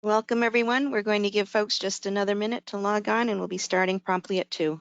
Welcome, everyone. We're going to give folks just another minute to log on, and we'll be starting promptly at 2.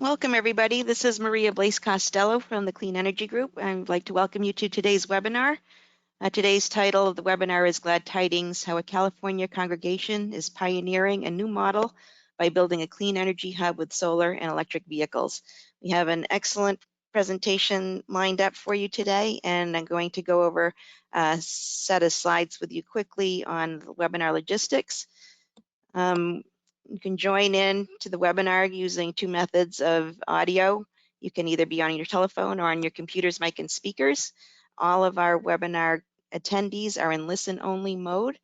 Welcome, everybody. This is Maria Blaise Costello from the Clean Energy Group. I'd like to welcome you to today's webinar. Today's title of the webinar is Glad Tidings, How a California Congregation is Pioneering a New Model by Building a Clean Energy Hub with Solar and Electric Vehicles. We have an excellent presentation lined up for you today, and I'm going to go over a set of slides with you quickly on the webinar logistics. You can join in to the webinar using 2 methods of audio. You can either be on your telephone or on your computer's mic and speakers. All of our webinar attendees are in listen-only mode.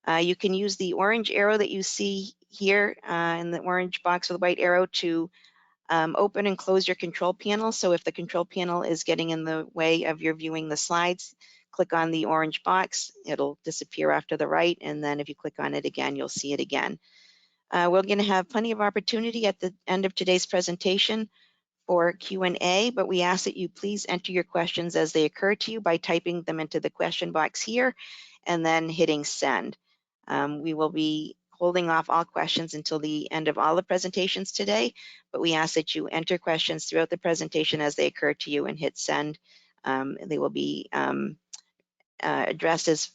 You can use the orange arrow that you see here in the orange box with the white arrow to open and close your control panel. So if the control panel is getting in the way of your viewing the slides, click on the orange box. It'll disappear after the right, and then if you click on it again, you'll see it again. We're going to have plenty of opportunity at the end of today's presentation for Q&A, but we ask that you please enter your questions as they occur to you by typing them into the question box here and then hitting send. We will be holding off all questions until the end of all the presentations today, but we ask that you enter questions throughout the presentation as they occur to you and hit send. They will be addressed as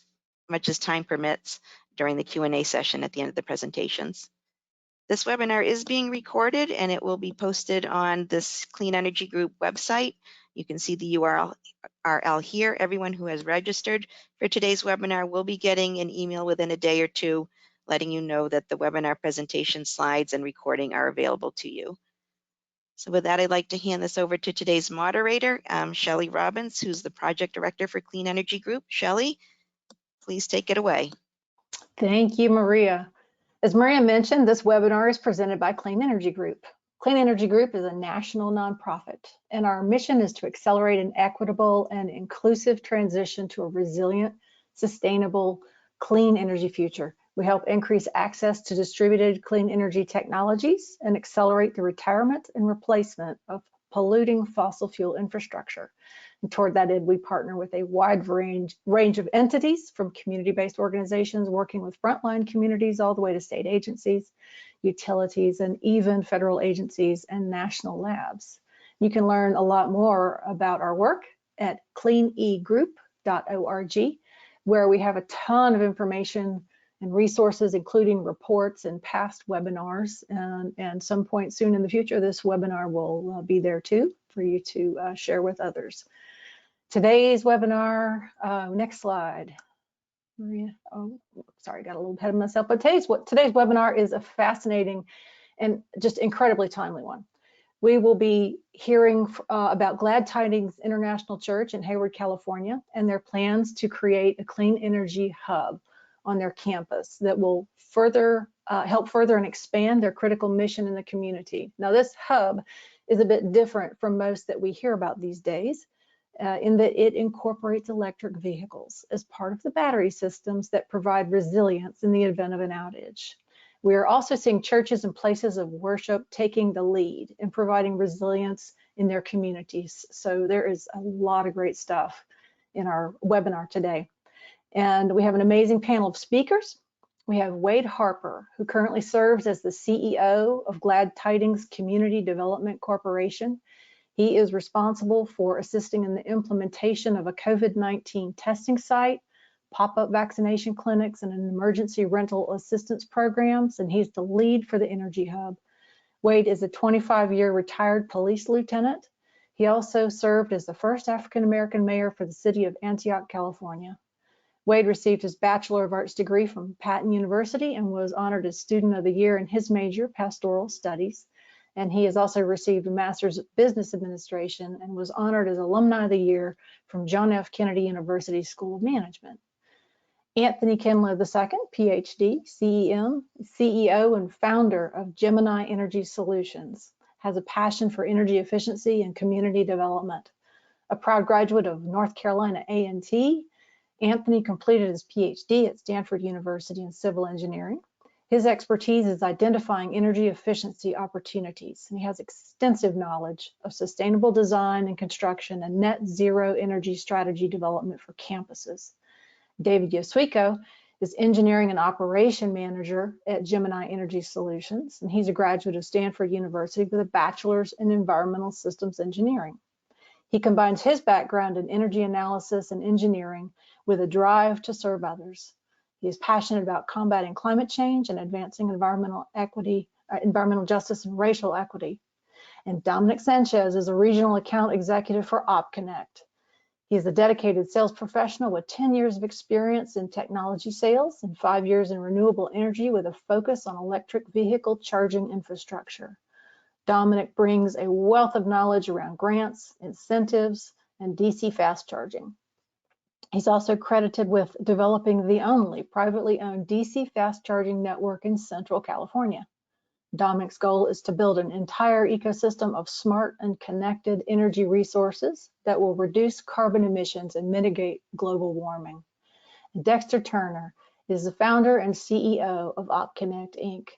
much as time permits during the Q&A session at the end of the presentations. This webinar is being recorded and it will be posted on this Clean Energy Group website. You can see the URL here. Everyone who has registered for today's webinar will be getting an email within a day or two letting you know that the webinar presentation slides and recording are available to you. So with that, I'd like to hand this over to today's moderator, Shelley Robbins, who's the Project Director for Clean Energy Group. Shelley, please take it away. Thank you, Maria. As Maria mentioned, this webinar is presented by Clean Energy Group. Clean Energy Group is a national nonprofit, and our mission is to accelerate an equitable and inclusive transition to a resilient, sustainable, clean energy future. We help increase access to distributed clean energy technologies and accelerate the retirement and replacement of polluting fossil fuel infrastructure. And toward that end, we partner with a wide range of entities, from community-based organizations working with frontline communities all the way to state agencies, utilities, and even federal agencies and national labs. You can learn a lot more about our work at cleanegroup.org, where we have a ton of information and resources, including reports and past webinars. And some point soon in the future, this webinar will be there too for you to share with others. Today's webinar, next slide. Maria, oh, sorry, got a little ahead of myself. But today's webinar is a fascinating and just incredibly timely one. We will be hearing about Glad Tidings International Church in Hayward, California, and their plans to create a clean energy hub on their campus that will help further and expand their critical mission in the community. Now, this hub is a bit different from most that we hear about these days, in that it incorporates electric vehicles as part of the battery systems that provide resilience in the event of an outage. We are also seeing churches and places of worship taking the lead in providing resilience in their communities. So there is a lot of great stuff in our webinar today. And we have an amazing panel of speakers. We have Wade Harper, who currently serves as the CEO of Glad Tidings Community Development Corporation. He is responsible for assisting in the implementation of a COVID-19 testing site, pop-up vaccination clinics and emergency rental assistance programs, and he's the lead for the Energy Hub. Wade is a 25-year retired police lieutenant. He also served as the first African-American mayor for the city of Antioch, California. Wade received his Bachelor of Arts degree from Patton University and was honored as Student of the Year in his major, Pastoral Studies. And he has also received a Master's of Business Administration and was honored as Alumni of the Year from John F. Kennedy University School of Management. Anthony Kinlow II, PhD, CEO and founder of Gemini Energy Solutions, has a passion for energy efficiency and community development. A proud graduate of North Carolina A&T, Anthony completed his PhD at Stanford University in civil engineering. His expertise is identifying energy efficiency opportunities, and he has extensive knowledge of sustainable design and construction and net zero energy strategy development for campuses. David Yosuiko is engineering and operation manager at Gemini Energy Solutions, and he's a graduate of Stanford University with a bachelor's in environmental systems engineering. He combines his background in energy analysis and engineering with a drive to serve others. He is passionate about combating climate change and advancing environmental equity, environmental justice and racial equity. And Dominic Sanchez is a regional account executive for OpConnect. He is a dedicated sales professional with 10 years of experience in technology sales and 5 years in renewable energy with a focus on electric vehicle charging infrastructure. Dominic brings a wealth of knowledge around grants, incentives, and DC fast charging. He's also credited with developing the only privately owned DC fast charging network in Central California. Dominic's goal is to build an entire ecosystem of smart and connected energy resources that will reduce carbon emissions and mitigate global warming. Dexter Turner is the founder and CEO of OpConnect, Inc.,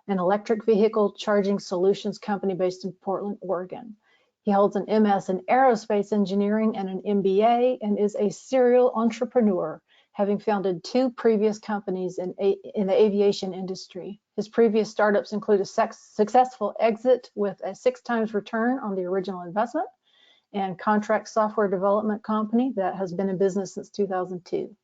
an electric vehicle charging solutions company based in Portland, Oregon. He holds an MS in aerospace engineering and an MBA and is a serial entrepreneur, having founded 2 previous companies in the aviation industry. His previous startups include a successful exit with a 6 times return on the original investment and contract software development company that has been in business since 2002.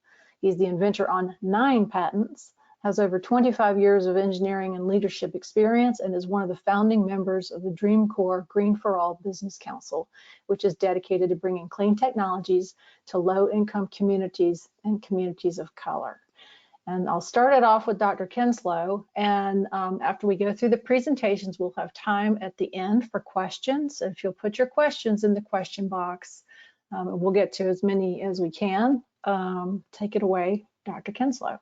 He's the inventor on 9 patents, has over 25 years of engineering and leadership experience, and is one of the founding members of the Dream Corps Green for All Business Council, which is dedicated to bringing clean technologies to low-income communities and communities of color. And I'll start it off with Dr. Kinslow, and after we go through the presentations, we'll have time at the end for questions. If you'll put your questions in the question box, we'll get to as many as we can. Take it away, Dr. Kinslow.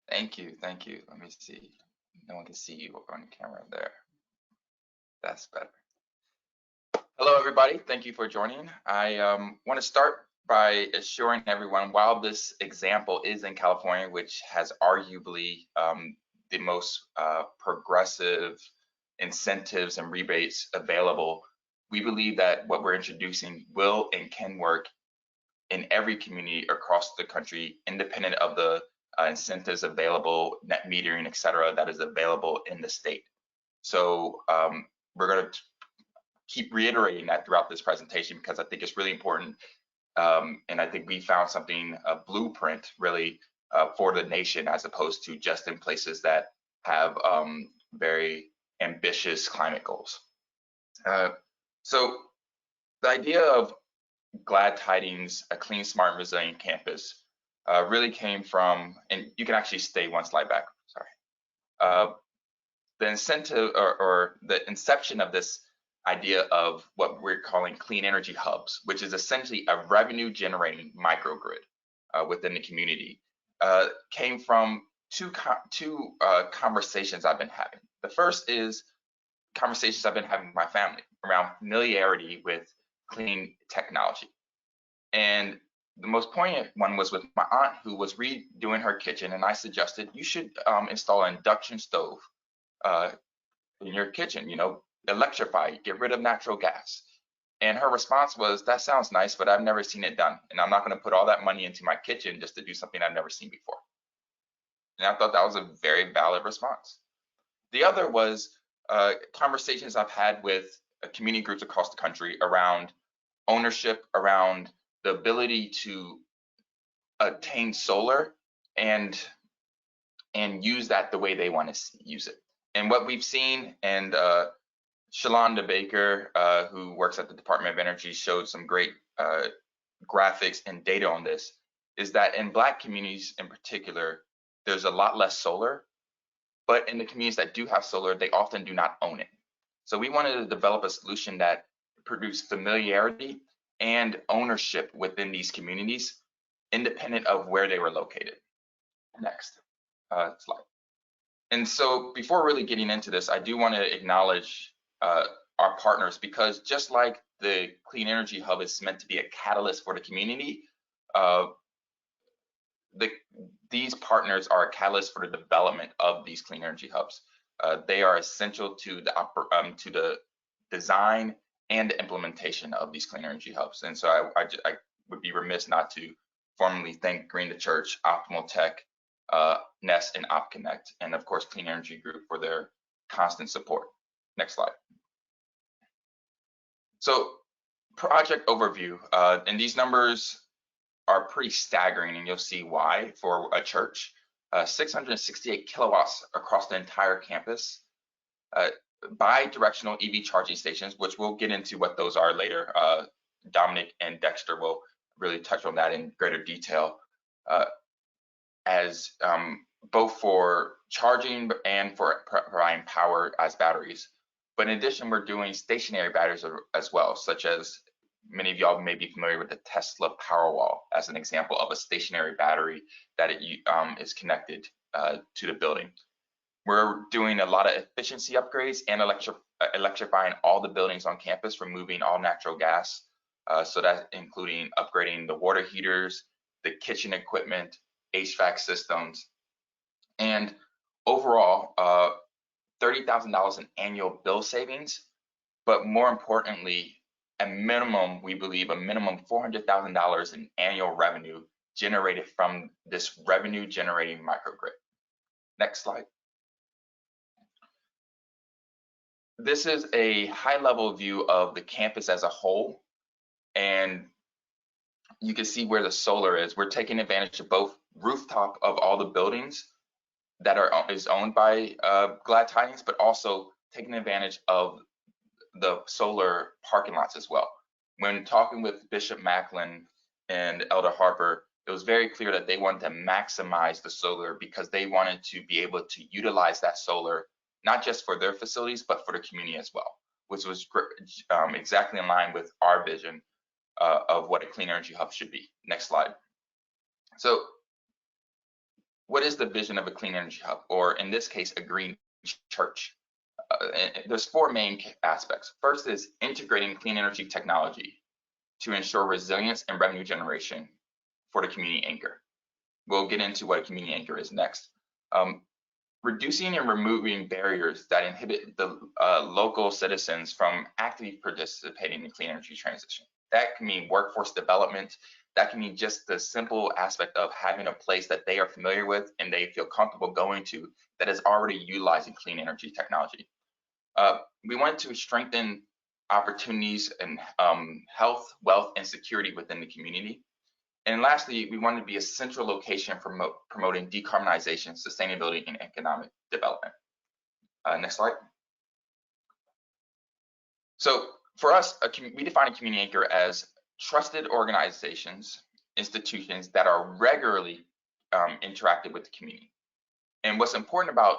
Thank you. Let me see. No one can see you on camera there. That's better. Hello, everybody. Thank you for joining. I want to start by assuring everyone, while this example is in California, which has arguably the most progressive incentives and rebates available, we believe that what we're introducing will and can work in every community across the country, independent of the incentives available, net metering, et cetera, that is available in the state. So we're going to keep reiterating that throughout this presentation because I think it's really important. And I think we found something, a blueprint really for the nation, as opposed to just in places that have very ambitious climate goals. So the idea of Glad Tidings, a clean, smart, and resilient campus, really came from, and you can actually stay one slide back, sorry. The incentive or the inception of this idea of what we're calling clean energy hubs, which is essentially a revenue generating microgrid within the community, came from two conversations I've been having. The first is conversations I've been having with my family around familiarity with clean technology. And the most poignant one was with my aunt, who was redoing her kitchen, and I suggested you should install an induction stove in your kitchen, you know, electrify, get rid of natural gas. And her response was, that sounds nice, but I've never seen it done. And I'm not going to put all that money into my kitchen just to do something I've never seen before. And I thought that was a very valid response. The other was conversations I've had with community groups across the country around ownership, around the ability to attain solar and use that the way they want to use it. And what we've seen, and Shalonda Baker, who works at the Department of Energy, showed some great graphics and data on this, is that in Black communities in particular, there's a lot less solar, but in the communities that do have solar, they often do not own it. So we wanted to develop a solution that produced familiarity and ownership within these communities, independent of where they were located. Next slide. And so before really getting into this, I do want to acknowledge our partners, because just like the Clean Energy Hub is meant to be a catalyst for the community, these partners are a catalyst for the development of these clean energy hubs. They are essential to the design and the implementation of these clean energy hubs. And so I would be remiss not to formally thank Green to Church, Optimal Tech, Nest, and OpConnect, and of course Clean Energy Group for their constant support. Next slide. So project overview, and these numbers are pretty staggering, and you'll see why for a church. 668 kilowatts across the entire campus, bi-directional EV charging stations, which we'll get into what those are later. Dominic and Dexter will really touch on that in greater detail, as both for charging and for providing power as batteries. But in addition, we're doing stationary batteries as well, such as many of y'all may be familiar with the Tesla Powerwall as an example of a stationary battery that is connected to the building. We're doing a lot of efficiency upgrades and electrifying all the buildings on campus, removing all natural gas. So that's including upgrading the water heaters, the kitchen equipment, HVAC systems, and overall, $30,000 in annual bill savings, but more importantly, we believe a minimum $400,000 in annual revenue generated from this revenue generating microgrid. Next slide. This is a high level view of the campus as a whole, and you can see where the solar is. We're taking advantage of both rooftop of all the buildings that is owned by Glad Tidings, but also taking advantage of the solar parking lots as well. When talking with Bishop Macklin and Elder Harper, it was very clear that they wanted to maximize the solar because they wanted to be able to utilize that solar, not just for their facilities, but for the community as well, which was exactly in line with our vision of what a clean energy hub should be. Next slide. So what is the vision of a clean energy hub, or in this case, a green church? There's four main aspects. First is integrating clean energy technology to ensure resilience and revenue generation for the community anchor. We'll get into what a community anchor is next. Reducing and removing barriers that inhibit the local citizens from actively participating in clean energy transition. That can mean workforce development. That can mean just the simple aspect of having a place that they are familiar with and they feel comfortable going to that is already utilizing clean energy technology. We want to strengthen opportunities in health, wealth, and security within the community. And lastly, we want to be a central location for promoting decarbonization, sustainability, and economic development. Next slide. So for us, we define a community anchor as trusted organizations, institutions that are regularly interactive with the community. And what's important about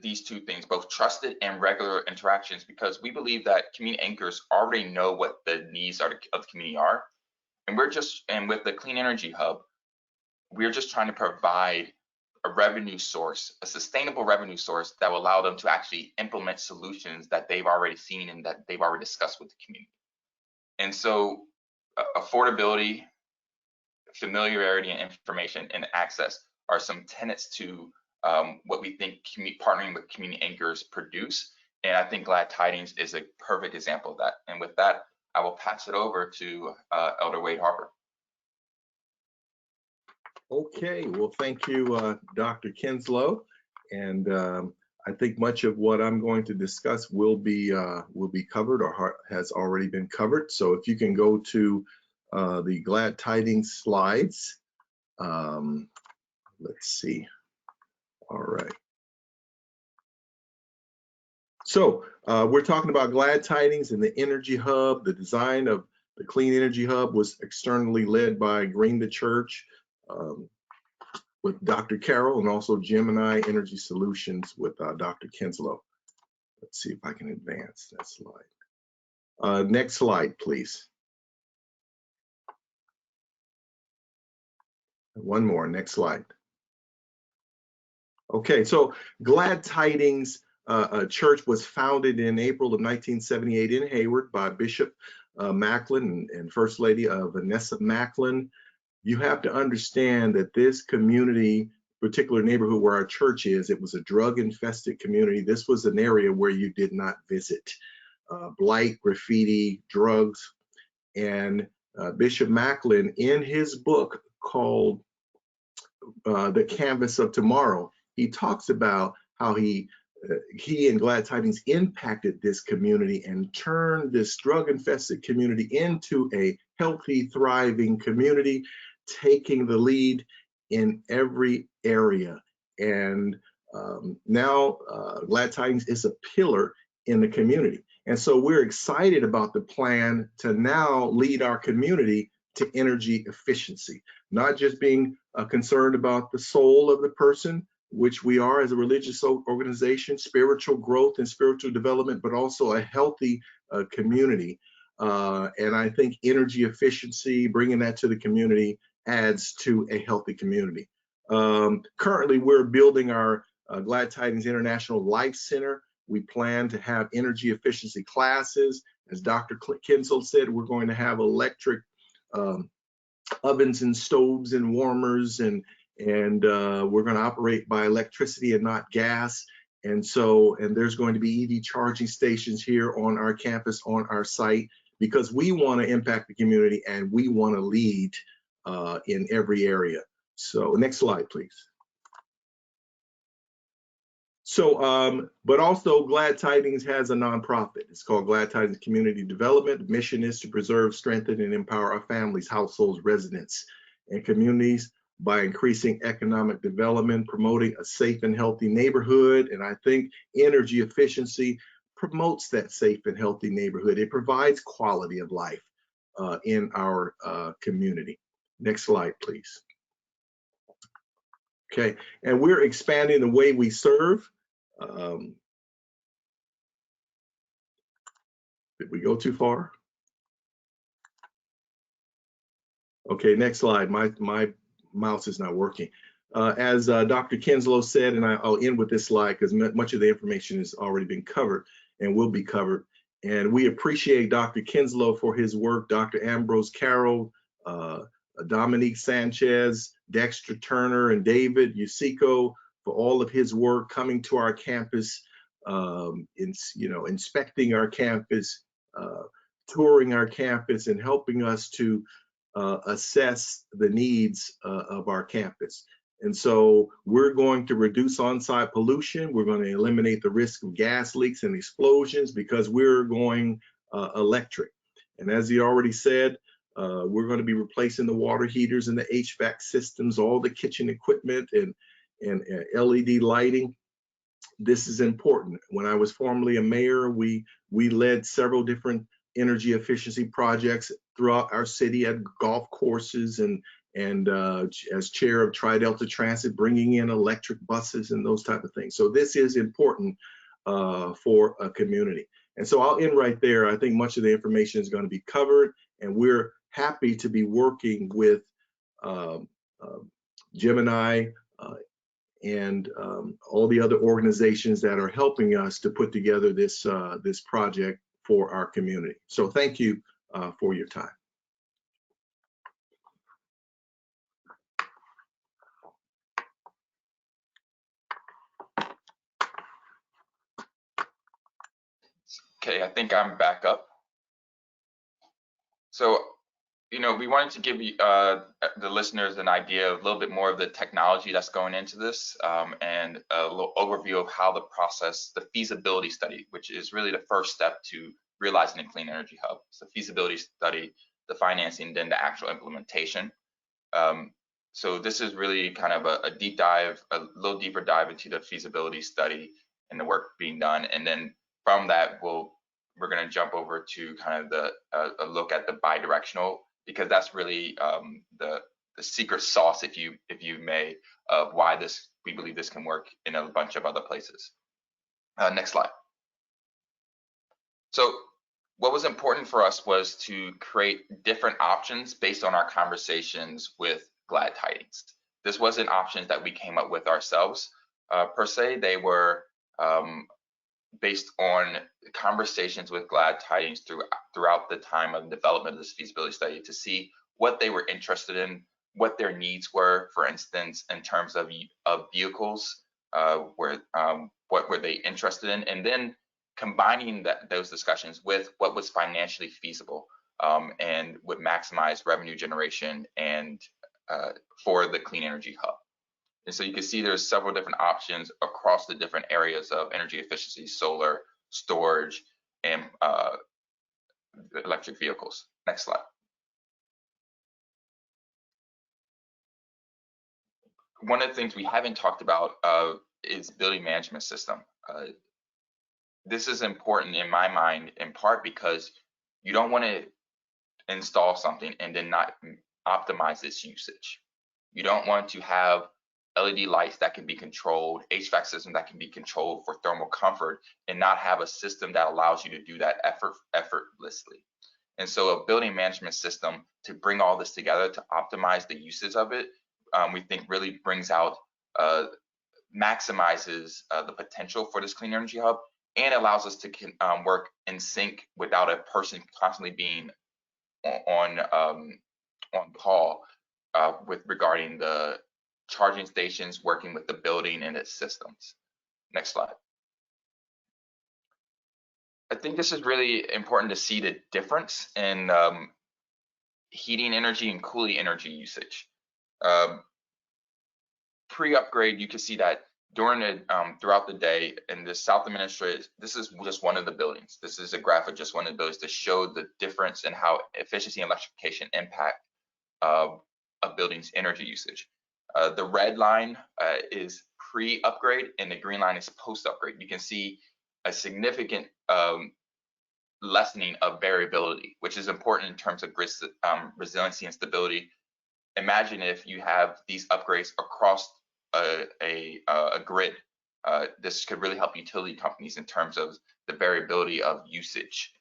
these two things, both trusted and regular interactions, because we believe that community anchors already know what the needs of the community are. And with the Clean Energy Hub, we're just trying to provide a revenue source, a sustainable revenue source that will allow them to actually implement solutions that they've already seen and that they've already discussed with the community. And so affordability, familiarity, and information and access are some tenets to what we think partnering with community anchors produce. And I think Glad Tidings is a perfect example of that. And with that, I will pass it over to Elder Wade Harper. Okay, well, thank you, Dr. Kinslow. And I think much of what I'm going to discuss will be covered or has already been covered. So if you can go to the Glad Tidings slides, Let's see. All right. So we're talking about Glad Tidings and the Energy Hub. The design of the Clean Energy Hub was externally led by Green the Church with Dr. Carroll, and also Gemini Energy Solutions with Dr. Kinslow. Let's see if I can advance that slide. Next slide, please. One more, next slide. Okay, so Glad Tidings Church was founded in April of 1978 in Hayward by Bishop Macklin and First Lady Vanessa Macklin. You have to understand that this community, particular neighborhood where our church is, it was a drug-infested community. This was an area where you did not visit. Blight, graffiti, drugs, and Bishop Macklin, in his book called The Canvas of Tomorrow, he talks about how he and Glad Tidings impacted this community and turned this drug-infested community into a healthy, thriving community, taking the lead in every area. And now Glad Tidings is a pillar in the community. And so we're excited about the plan to now lead our community to energy efficiency, not just being concerned about the soul of the person, which we are as a religious organization, spiritual growth and spiritual development, but also a healthy community. And I think energy efficiency, bringing that to the community, adds to a healthy community. Currently, we're building our Glad Tidings International Life Center. We plan to have energy efficiency classes. As Dr. Kinslow said, we're going to have electric ovens and stoves and warmers, and we're going to operate by electricity and not gas. And there's going to be EV charging stations here on our campus, on our site, because we want to impact the community and we want to lead in every area. So next slide, please. So, but also Glad Tidings has a nonprofit. It's called Glad Tidings Community Development. The mission is to preserve, strengthen, and empower our families, households, residents, and communities by increasing economic development, promoting a safe and healthy neighborhood. And I think energy efficiency promotes that safe and healthy neighborhood. It provides quality of life in our community. Next slide, please. Okay, and we're expanding the way we serve. Did we go too far? Okay, next slide. My mouse is not working. As Dr. Kinslow said, and I'll end with this slide because much of the information has already been covered and will be covered. And we appreciate Dr. Kinslow for his work, Dr. Ambrose Carroll, Dominique Sanchez, Dexter Turner, and David Yusico for all of his work coming to our campus, inspecting our campus, touring our campus, and helping us to assess the needs of our campus. And so we're going to reduce on-site pollution. We're going to eliminate the risk of gas leaks and explosions because we're going electric. And as he already said, we're going to be replacing the water heaters and the HVAC systems, all the kitchen equipment and LED lighting. This is important. When I was formerly a mayor, we led several different energy efficiency projects throughout our city at golf courses and as chair of Tri-Delta Transit, bringing in electric buses and those type of things. So this is important for a community. And so I'll end right there. I think much of the information is going to be covered, and we're happy to be working with Gemini and all the other organizations that are helping us to put together this this project for our community. So thank you for your time. Okay, I think I'm back up. So, we wanted to give you, the listeners an idea of a little bit more of the technology that's going into this, and a little overview of how the process, the feasibility study, which is really the first step to realizing a clean energy hub. So feasibility study, the financing, then the actual implementation. So this is really kind of a deep dive, a little deeper dive into the feasibility study and the work being done. And then from that, we're going to jump over to kind of a look at the bidirectional, because that's really the secret sauce, if you may, of why we believe this can work in a bunch of other places. Next slide. So what was important for us was to create different options based on our conversations with Glad Tidings. This wasn't options that we came up with ourselves per se. They were based on conversations with Glad Tidings throughout the time of development of this feasibility study to see what they were interested in, what their needs were, for instance, in terms of vehicles, what were they interested in, and then combining those discussions with what was financially feasible and would maximize revenue generation and for the clean energy hub. And so you can see there's several different options across the different areas of energy efficiency, solar, storage, and electric vehicles. Next slide. One of the things we haven't talked about is building management system. This is important in my mind, in part because you don't want to install something and then not optimize its usage. You don't want to have LED lights that can be controlled, HVAC system that can be controlled for thermal comfort, and not have a system that allows you to do that effortlessly. And so a building management system to bring all this together to optimize the usage of it, we think really brings out, maximizes the potential for this clean energy hub, and allows us to work in sync without a person constantly being on call regarding the charging stations, working with the building and its systems. Next slide. I think this is really important to see the difference in heating energy and cooling energy usage. Pre-upgrade, you can see that during throughout the day in the South Administrative, this is just one of the buildings. This is a graph of just one of the buildings to show the difference in how efficiency and electrification impact a building's energy usage. The red line is pre-upgrade and the green line is post-upgrade. You can see a significant lessening of variability, which is important in terms of grid resiliency and stability. Imagine if you have these upgrades across a grid. This could really help utility companies in terms of the variability of usage.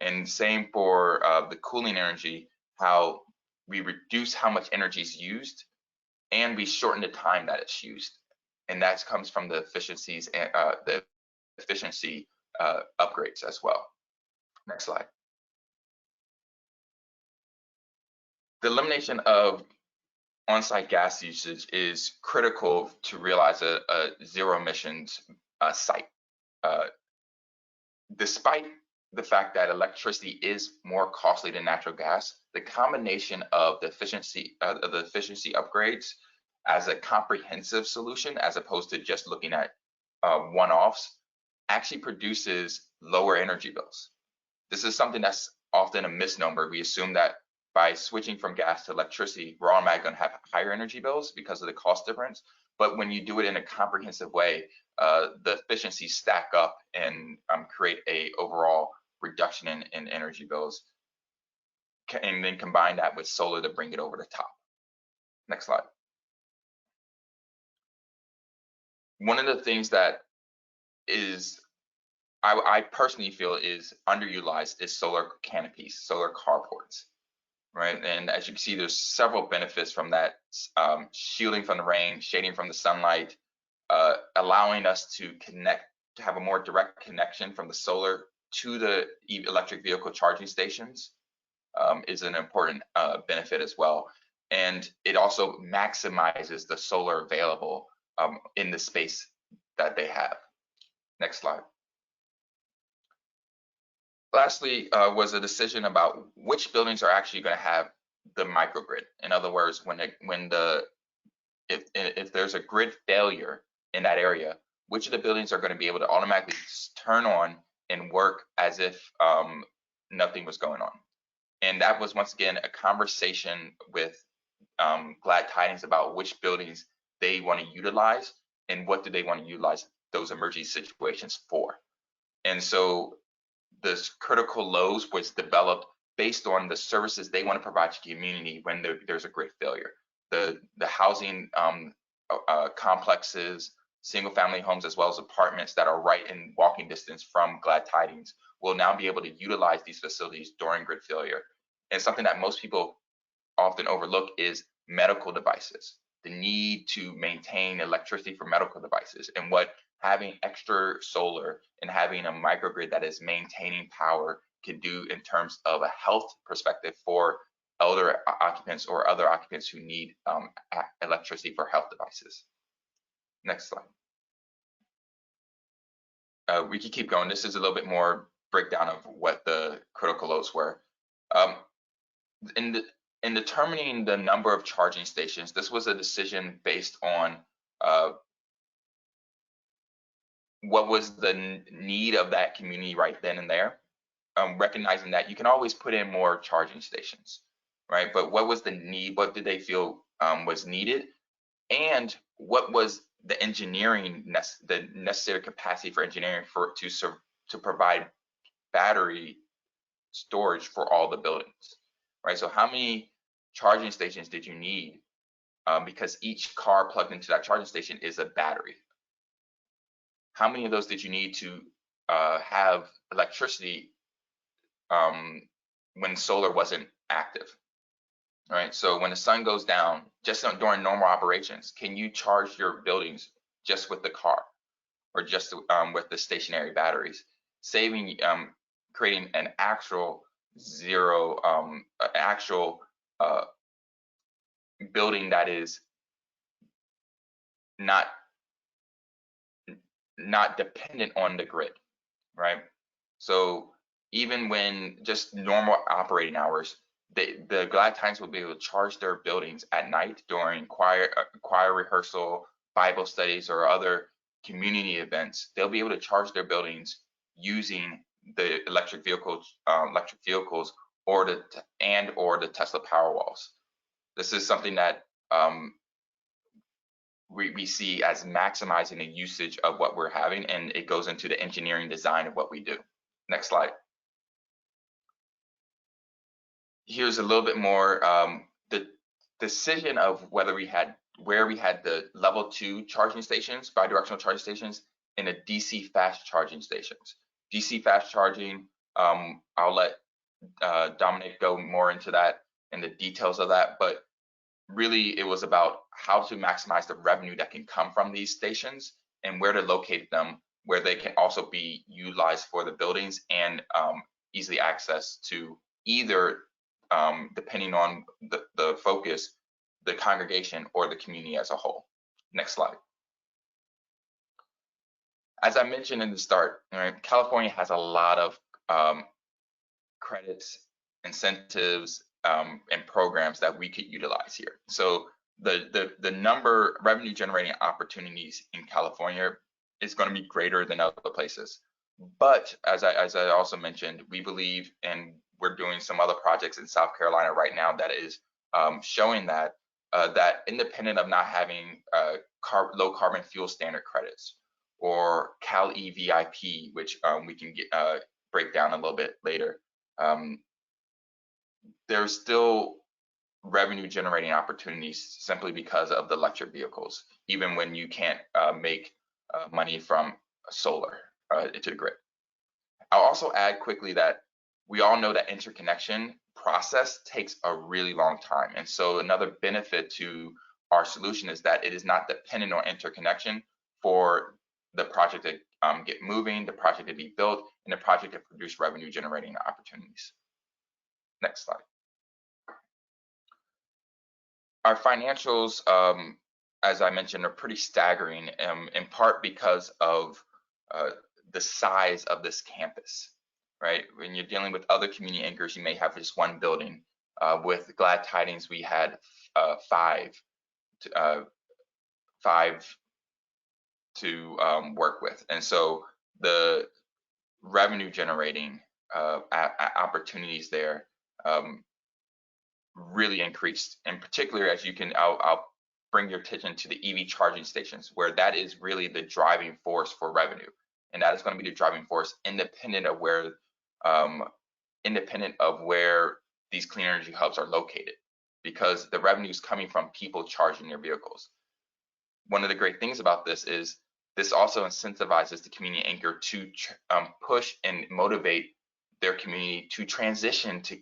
And same for the cooling energy, how we reduce how much energy is used and we shorten the time that it's used. And that comes from the efficiencies and the efficiency upgrades as well. Next slide. The elimination of on-site gas usage is critical to realize a zero emissions site. Despite the fact that electricity is more costly than natural gas, the combination of the efficiency upgrades as a comprehensive solution, as opposed to just looking at one-offs, actually produces lower energy bills. This is something that's often a misnomer. We assume that by switching from gas to electricity, we're automatically going to have higher energy bills because of the cost difference. But when you do it in a comprehensive way, the efficiencies stack up and create a overall reduction in energy bills, and then combine that with solar to bring it over the top. Next slide. One of the things that is I personally feel is underutilized is solar canopies, solar carports, right? And as you can see, there's several benefits from that, shielding from the rain, shading from the sunlight, allowing us to connect, to have a more direct connection from the solar to the electric vehicle charging stations is an important benefit as well. And it also maximizes the solar available in the space that they have. Next slide. Lastly, was a decision about which buildings are actually going to have the microgrid. In other words, if there's a grid failure in that area, which of the buildings are going to be able to automatically turn on and work as if nothing was going on. And that was once again a conversation with glad tidings about which buildings they want to utilize and what do they want to utilize those emergency situations for. And so this critical loads was developed based on the services they want to provide to community when there's a grid failure. The housing complexes, single family homes, as well as apartments that are right in walking distance from glad tidings will now be able to utilize these facilities during grid failure. And something that most people often overlook is medical devices, the need to maintain electricity for medical devices, and what having extra solar and having a microgrid that is maintaining power can do in terms of a health perspective for elder occupants or other occupants who need electricity for health devices. Next slide. We can keep going. This is a little bit more breakdown of what the critical loads were. In determining the number of charging stations, this was a decision based on what was the need of that community right then and there, recognizing that you can always put in more charging stations, right? But what was the need? What did they feel was needed? And what was the engineering, the necessary capacity for engineering to provide battery storage for all the buildings, right? So how many charging stations did you need? Because each car plugged into that charging station is a battery. How many of those did you need to have electricity when solar wasn't active? All right, so when the sun goes down, just during normal operations, can you charge your buildings just with the car or just with the stationary batteries, saving, creating an actual building that is not dependent on the grid, right? So even when just normal operating hours, the glad tidings will be able to charge their buildings at night during choir rehearsal, Bible studies, or other community events. They'll be able to charge their buildings using the electric vehicles or the Tesla Powerwalls. This is something that we see as maximizing the usage of what we're having, and it goes into the engineering design of what we do. Next slide. Here's a little bit more the decision of where we had the level 2 charging stations, bidirectional charging stations, and the DC fast charging stations. DC fast charging, I'll let Dominic go more into that and the details of that, but really it was about how to maximize the revenue that can come from these stations and where to locate them, where they can also be utilized for the buildings and easily access to either, depending on the focus, the congregation or the community as a whole. Next slide. As I mentioned in the start, right, California has a lot of credits, incentives, and programs that we could utilize here. So the number revenue generating opportunities in California is going to be greater than other places. But as I also mentioned, we believe, and we're doing some other projects in South Carolina right now that is showing that that independent of not having low carbon fuel standard credits or Cal EVIP, which we can break down a little bit later, there's still revenue generating opportunities simply because of the electric vehicles, even when you can't make money from solar to the grid. I'll also add quickly that we all know that interconnection process takes a really long time. And so another benefit to our solution is that it is not dependent on interconnection for the project to get moving, the project to be built, and the project to produce revenue generating opportunities. Next slide. Our financials, as I mentioned, are pretty staggering, in part because of the size of this campus, right? When you're dealing with other community anchors, you may have just one building. With Glad Tidings, we had five to work with. And so the revenue generating opportunities there really increased, in particular, as you can, I'll bring your attention to the EV charging stations, where that is really the driving force for revenue. And that is going to be the driving force independent of where these clean energy hubs are located, because the revenue is coming from people charging their vehicles. One of the great things about this is this also incentivizes the community anchor to push and motivate their community to transition to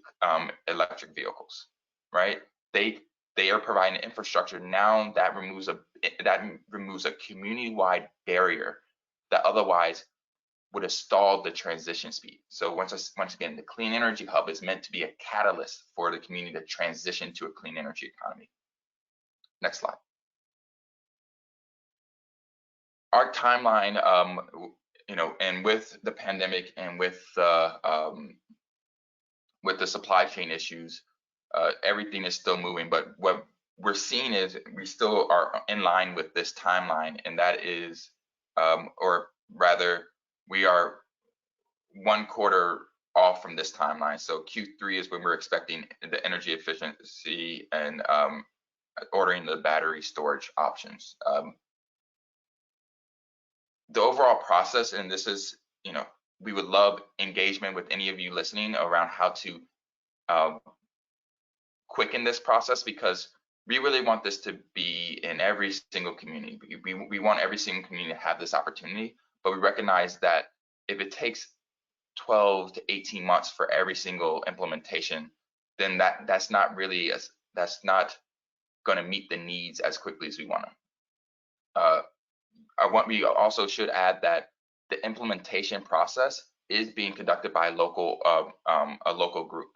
electric vehicles, right? They are providing infrastructure now that removes a community-wide barrier that otherwise would have stalled the transition speed. So once again, the Clean Energy Hub is meant to be a catalyst for the community to transition to a clean energy economy. Next slide. Our timeline, and with the pandemic and with the supply chain issues, everything is still moving. But what we're seeing is we still are in line with this timeline, and that is, or rather, we are 1 quarter off from this timeline. So Q3 is when we're expecting the energy efficiency and ordering the battery storage options. The overall process, and this is, we would love engagement with any of you listening around how to quicken this process, because we really want this to be in every single community. We want every single community to have this opportunity, but we recognize that if it takes 12 to 18 months for every single implementation, then that's not going to meet the needs as quickly as we want to. We also should add that the implementation process is being conducted by a local group.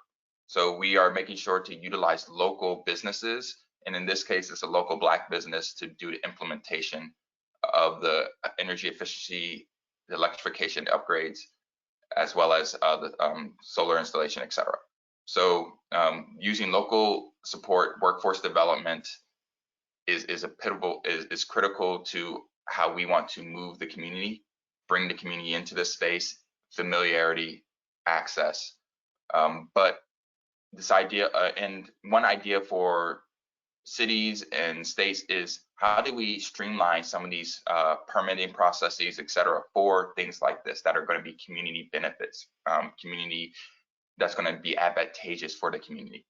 So we are making sure to utilize local businesses, and in this case, it's a local Black business, to do the implementation of the energy efficiency, the electrification upgrades, as well as the solar installation, etc. So using local support, workforce development is critical to how we want to move the community, bring the community into this space, familiarity, access. But this idea, and one idea for cities and states, is how do we streamline some of these permitting processes, et cetera, for things like this that are going to be community benefits, community that's going to be advantageous for the community.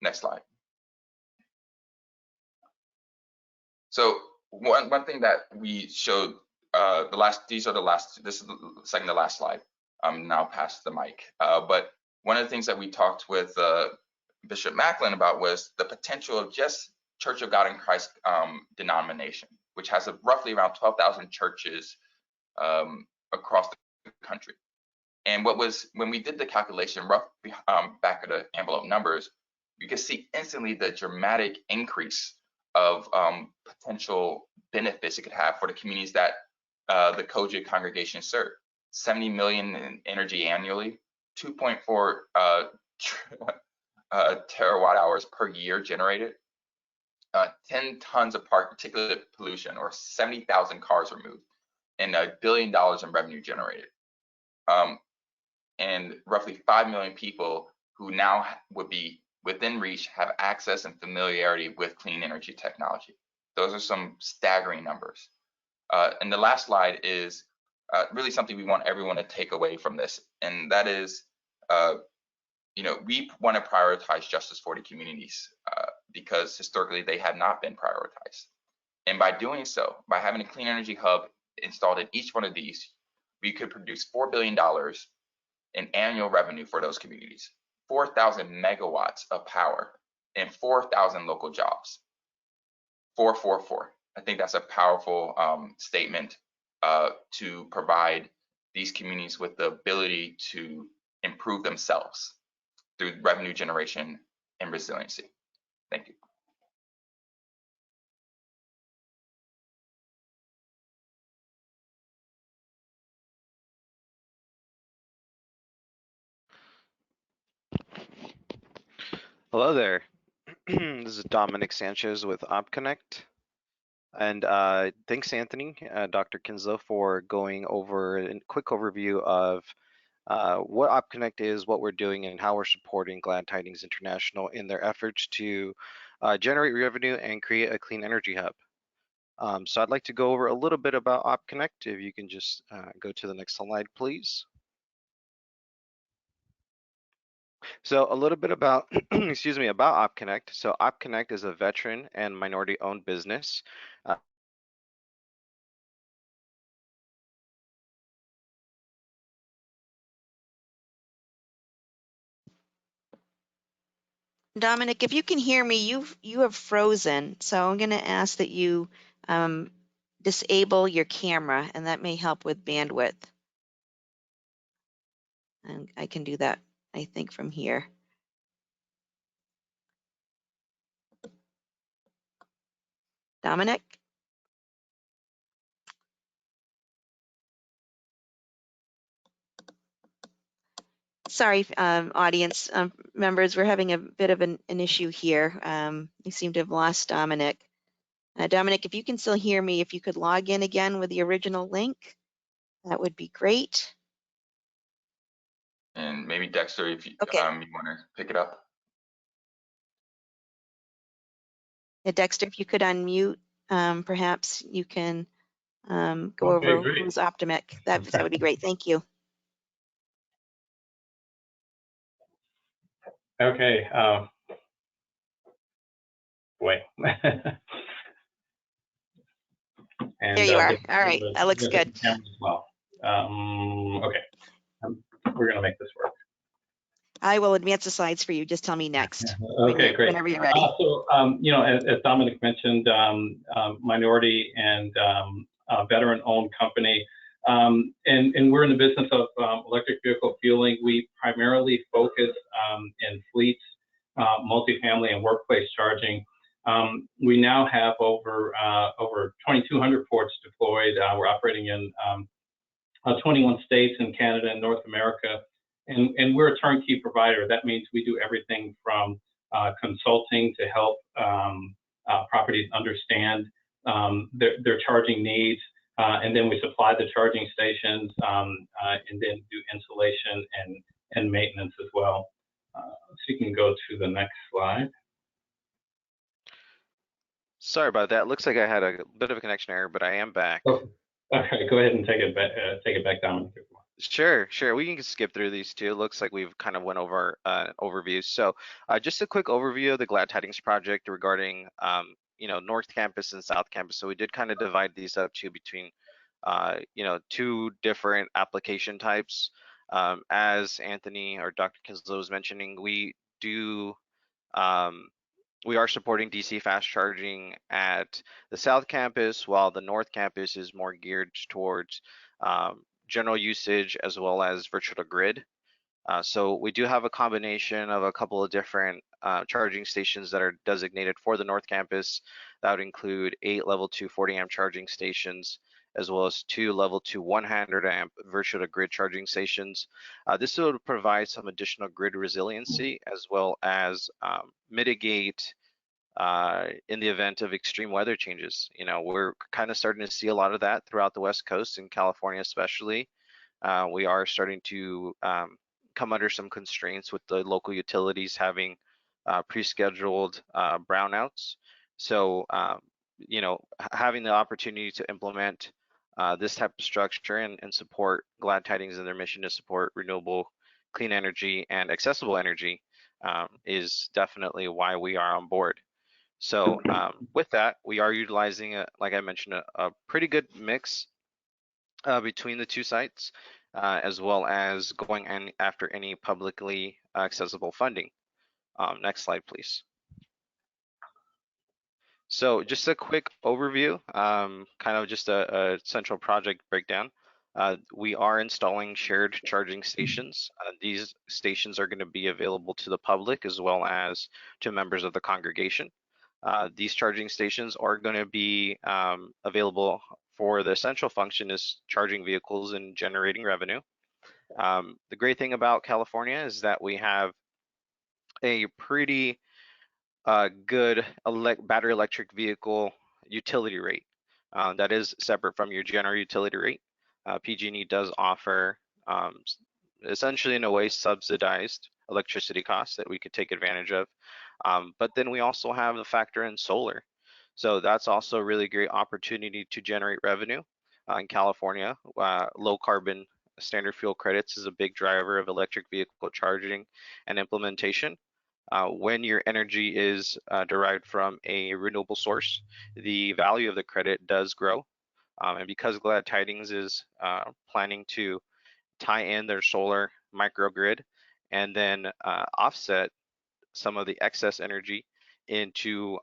Next slide. So one thing that we showed, this is the second to last slide. I'm now past the mic. But one of the things that we talked with Bishop Macklin about was the potential of just Church of God in Christ denomination, which has roughly around 12,000 churches across the country. And when we did the calculation, back at the envelope numbers, you can see instantly the dramatic increase of potential benefits it could have for the communities that the COGIC congregation serve. 70 million in energy annually, 2.4 terawatt hours per year generated, 10 tons of particulate pollution, or 70,000 cars removed, and $1 billion in revenue generated. And roughly 5 million people who now would be within reach have access and familiarity with clean energy technology. Those are some staggering numbers. And the last slide is really something we want everyone to take away from this, and that is, we want to prioritize justice for the communities because historically they have not been prioritized. And by doing so, by having a clean energy hub installed in each one of these, we could produce $4 billion in annual revenue for those communities, 4,000 megawatts of power, and 4,000 local jobs. 444. I think that's a powerful statement to provide these communities with the ability to improve themselves through revenue generation and resiliency. Thank you. Hello there. This is Dominic Sanchez with OpConnect. And thanks, Anthony, Dr. Kinslow, for going over a quick overview of what OpConnect is, what we're doing, and how we're supporting Glad Tidings International in their efforts to generate revenue and create a clean energy hub. So I'd like to go over a little bit about OpConnect. If you can just go to the next slide, please. So a little bit about, excuse me, about OpConnect. So OpConnect is a veteran and minority-owned business. Dominic, if you can hear me, you have frozen. So I'm going to ask that you disable your camera, and that may help with bandwidth. And I can do that, I think, from here. Dominic? Sorry, audience members, we're having a bit of an issue here. We seem to have lost Dominic. Dominic, if you can still hear me, if you could log in again with the original link, that would be great. And maybe Dexter, if you, Okay. you want to pick it up. Dexter, if you could unmute, perhaps you can go Okay, over great. who's OpConnect. That would be great. Thank you. Okay. Wait. And There you are. All right, that looks good. Camera as well. Okay. We're gonna make this work. I will advance the slides for you. Just tell me next. Okay, great. Whenever you're ready. So, you know, as Dominic mentioned, minority and veteran-owned company, and we're in the business of electric vehicle fueling. We primarily focus in fleets, multifamily, and workplace charging. We now have over 2,200 ports deployed. We're operating in 21 states in Canada and North America. And we're a turnkey provider. That means we do everything from consulting to help properties understand their charging needs, and then we supply the charging stations, and then do installation and maintenance as well. So you can go to the next slide. Sorry about that. Looks like I had a bit of a connection error, but I am back. Oh, okay, go ahead and take it back, Dominic. Sure. We can skip through these two. It looks like we've kind of went over overviews. So just a quick overview of the Glad Tidings project regarding you know, North Campus and South Campus. So we did kind of divide these up between you know, two different application types. As Anthony or Dr. Kinslow was mentioning, we are supporting DC fast charging at the South Campus, while the North Campus is more geared towards general usage as well as virtual to grid. So we do have a combination of a couple of different charging stations that are designated for the North Campus. That would include 8 level 2 40 amp charging stations, as well as 2 level 2 100 amp virtual to grid charging stations. This would provide some additional grid resiliency, as well as mitigate in the event of extreme weather changes. You know, we're kind of starting to see a lot of that throughout the West Coast, in California especially. We are starting to come under some constraints with the local utilities having pre-scheduled brownouts. So, you know, having the opportunity to implement this type of structure and support Glad Tidings and their mission to support renewable, clean energy and accessible energy is definitely why we are on board. So with that, we are utilizing, like I mentioned, a pretty good mix between the two sites, as well as going after any publicly accessible funding. Next slide, please. So just a quick overview, kind of just a central project breakdown. We are installing shared charging stations. These stations are going to be available to the public as well as to members of the congregation. These charging stations are going to be available for the essential function is charging vehicles and generating revenue. The great thing about California is that we have a pretty good battery electric vehicle utility rate that is separate from your general utility rate. PG&E does offer essentially in a way subsidized electricity costs that we could take advantage of. But then we also have the factor in solar. So that's also a really great opportunity to generate revenue. In California, low carbon standard fuel credits is a big driver of electric vehicle charging and implementation. When your energy is derived from a renewable source, the value of the credit does grow. And because Glad Tidings is planning to tie in their solar microgrid and then offset some of the excess energy into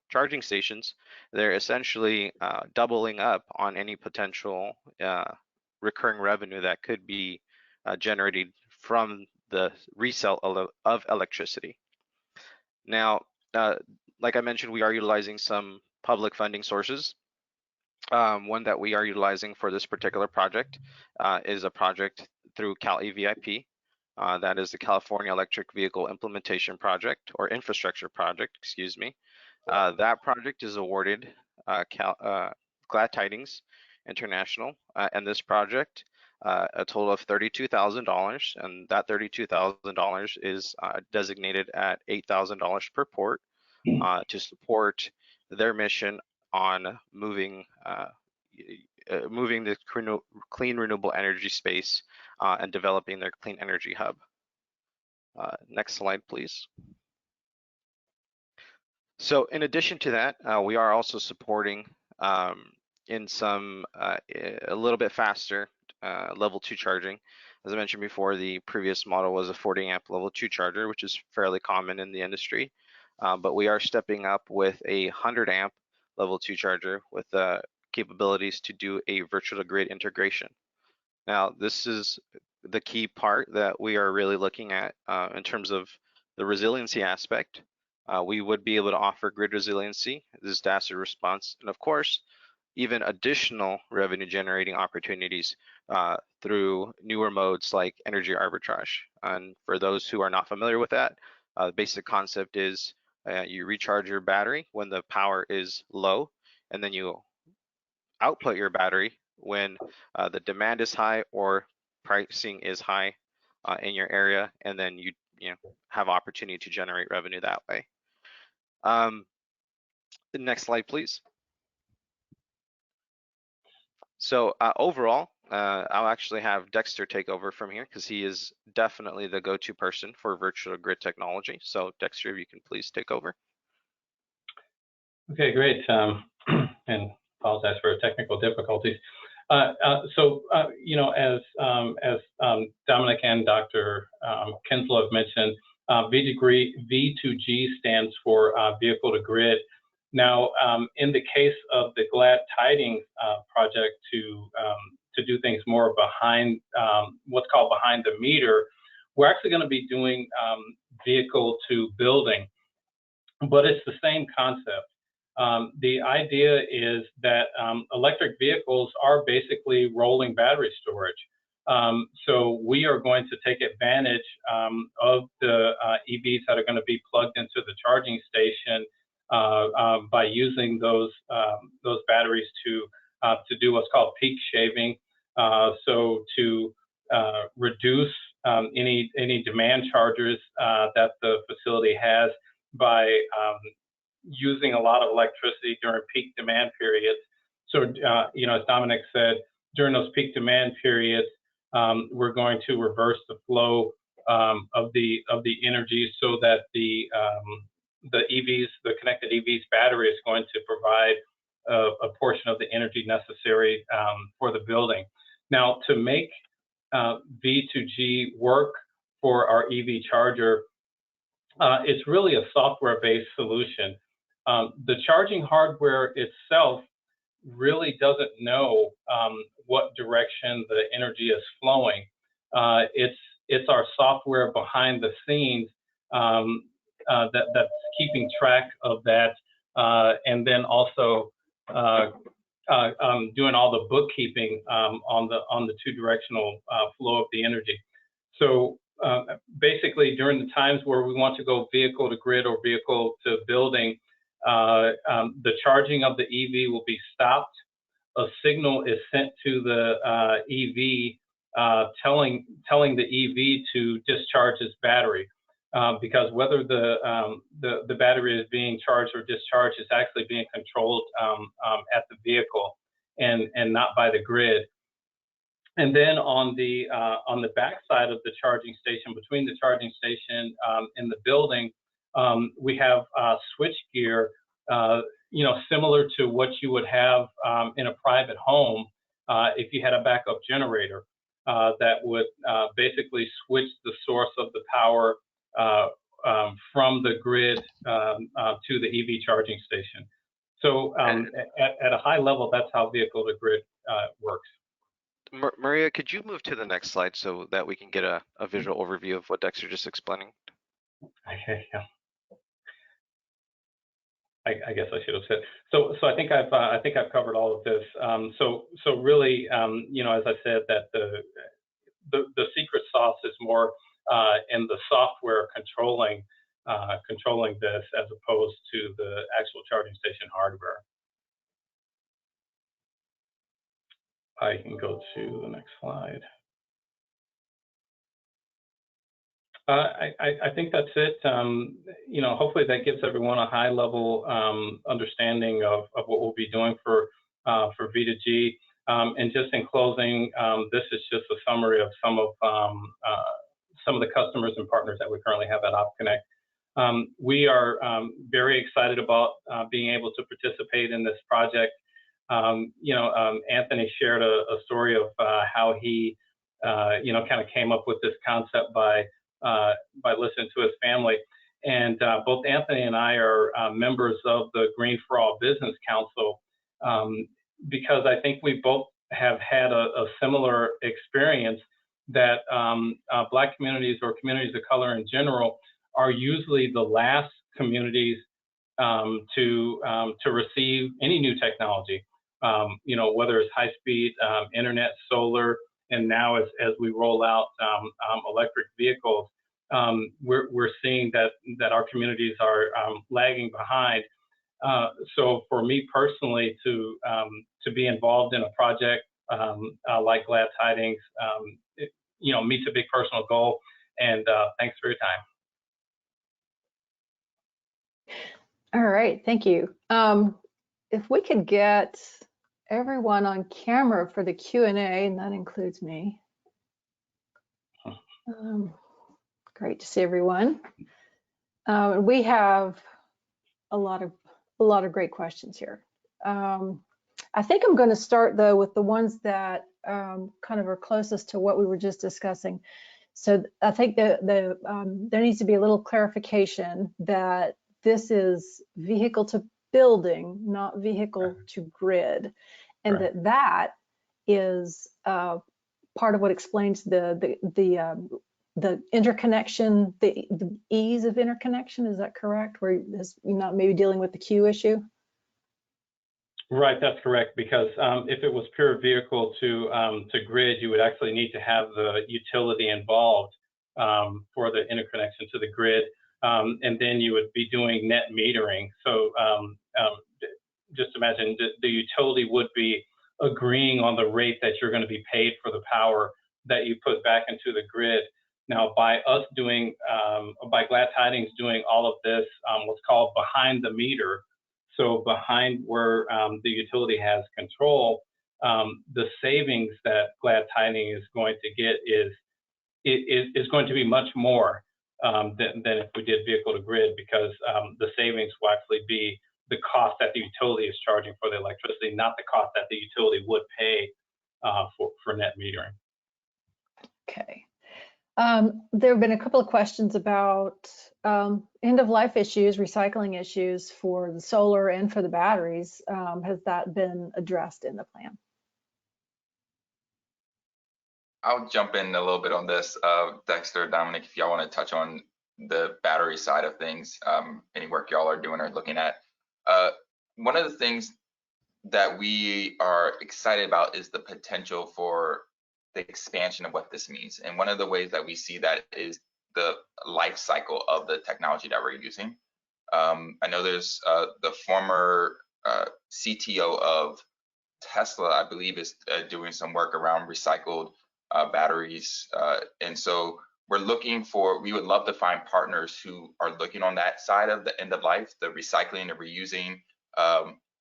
charging stations, they're essentially doubling up on any potential recurring revenue that could be generated from the resale of electricity. Now, like I mentioned, we are utilizing some public funding sources. One that we are utilizing for this particular project is a project through CalEVIP. That is the California Electric Vehicle Implementation Project, or Infrastructure Project, excuse me. That project is awarded Glad Tidings International, and this project, a total of $32,000, and that $32,000 is designated at $8,000 per port to support their mission on moving the clean renewable energy space and developing their clean energy hub. Next slide, please. So in addition to that, we are also supporting in some a little bit faster level 2 charging. As I mentioned before, the previous model was a 40 amp level 2 charger, which is fairly common in the industry. But we are stepping up with a 100 amp level 2 charger with capabilities to do a virtual to grid integration. Now, this is the key part that we are really looking at in terms of the resiliency aspect. We would be able to offer grid resiliency, disaster response, and of course, even additional revenue generating opportunities through newer modes like energy arbitrage. And for those who are not familiar with that, the basic concept is you recharge your battery when the power is low, and then you output your battery when the demand is high or pricing is high in your area, and then you have opportunity to generate revenue that way. The next slide, please. So overall, I'll actually have Dexter take over from here because he is definitely the go-to person for virtual grid technology. So Dexter, if you can please take over. Okay, great. And apologize for technical difficulties. So as Dominic and Dr. Kinslow have mentioned, V2G stands for vehicle to grid. Now, in the case of the Glad Tidings project to do things more behind what's called behind the meter, we're actually going to be doing vehicle to building, but it's the same concept. The idea is that electric vehicles are basically rolling battery storage. So we are going to take advantage of the EVs that are going to be plugged into the charging station by using those batteries to do what's called peak shaving. So to reduce any demand charges that the facility has by using a lot of electricity during peak demand periods. So, as Dominic said, during those peak demand periods, we're going to reverse the flow of the energy so that the EVs, the connected EVs battery is going to provide a portion of the energy necessary for the building. Now, to make V2G work for our EV charger, it's really a software-based solution. The charging hardware itself really doesn't know what direction the energy is flowing. It's our software behind the scenes that's keeping track of that, and then also doing all the bookkeeping on the two-directional flow of the energy. So basically, during the times where we want to go vehicle to grid or vehicle to building, the charging of the EV will be stopped. A signal is sent to the EV telling the EV to discharge its battery, because whether the battery is being charged or discharged is actually being controlled at the vehicle and not by the grid. And then on the back side of the charging station, between the charging station and the building, we have switch gear, similar to what you would have in a private home if you had a backup generator that would basically switch the source of the power from the grid to the EV charging station. So at a high level, that's how vehicle to grid works. Maria, could you move to the next slide so that we can get a visual overview of what Dexter just explaining? Okay, yeah. I guess I should have said. So I think I've covered all of this. So really, as I said, that the secret sauce is more in the software controlling this as opposed to the actual charging station hardware. I can go to the next slide. I think that's it. Hopefully that gives everyone a high level understanding of what we'll be doing for V2G. And just in closing, this is just a summary of some of the customers and partners that we currently have at OpConnect. We are very excited about being able to participate in this project. Anthony shared a story of how he, kind of came up with this concept by listening to his family. And both Anthony and I are members of the Green for All Business Council, because I think we both have had a similar experience that Black communities or communities of color in general are usually the last communities to receive any new technology. Whether it's high-speed internet, solar, and now as we roll out electric vehicles, we're seeing that our communities are lagging behind. So for me personally, to be involved in a project like Glad Tidings, meets a big personal goal. And thanks for your time. All right, thank you. If we could get everyone on camera for the Q&A, and that includes me. Great to see everyone. We have a lot of great questions here. I think I'm going to start though with the ones that kind of are closest to what we were just discussing. So I think that there needs to be a little clarification that this is vehicle to building, not vehicle to grid, and Right. that is part of what explains the interconnection, the ease of interconnection. Is that correct? Where you're not maybe dealing with the queue issue? Right, that's correct. Because if it was pure vehicle to grid, you would actually need to have the utility involved for the interconnection to the grid, and then you would be doing net metering. So just imagine the utility would be agreeing on the rate that you're going to be paid for the power that you put back into the grid. Now, by us doing, by Glad Tidings doing all of this, what's called behind the meter, so behind where the utility has control, the savings that Glad Tidings is going to get is going to be much more than if we did vehicle to grid, because the savings will actually be the cost that the utility is charging for the electricity, not the cost that the utility would pay for net metering. Okay. There have been a couple of questions about end-of-life issues, recycling issues for the solar and for the batteries. Has that been addressed in the plan? I'll jump in a little bit on this. Dexter, Dominic, if y'all want to touch on the battery side of things, any work y'all are doing or looking at. One of the things that we are excited about is the potential for the expansion of what this means. And one of the ways that we see that is the life cycle of the technology that we're using. I know there's the former CTO of Tesla, I believe, is doing some work around recycled batteries. And so we would love to find partners who are looking on that side of the end of life, the recycling, the reusing.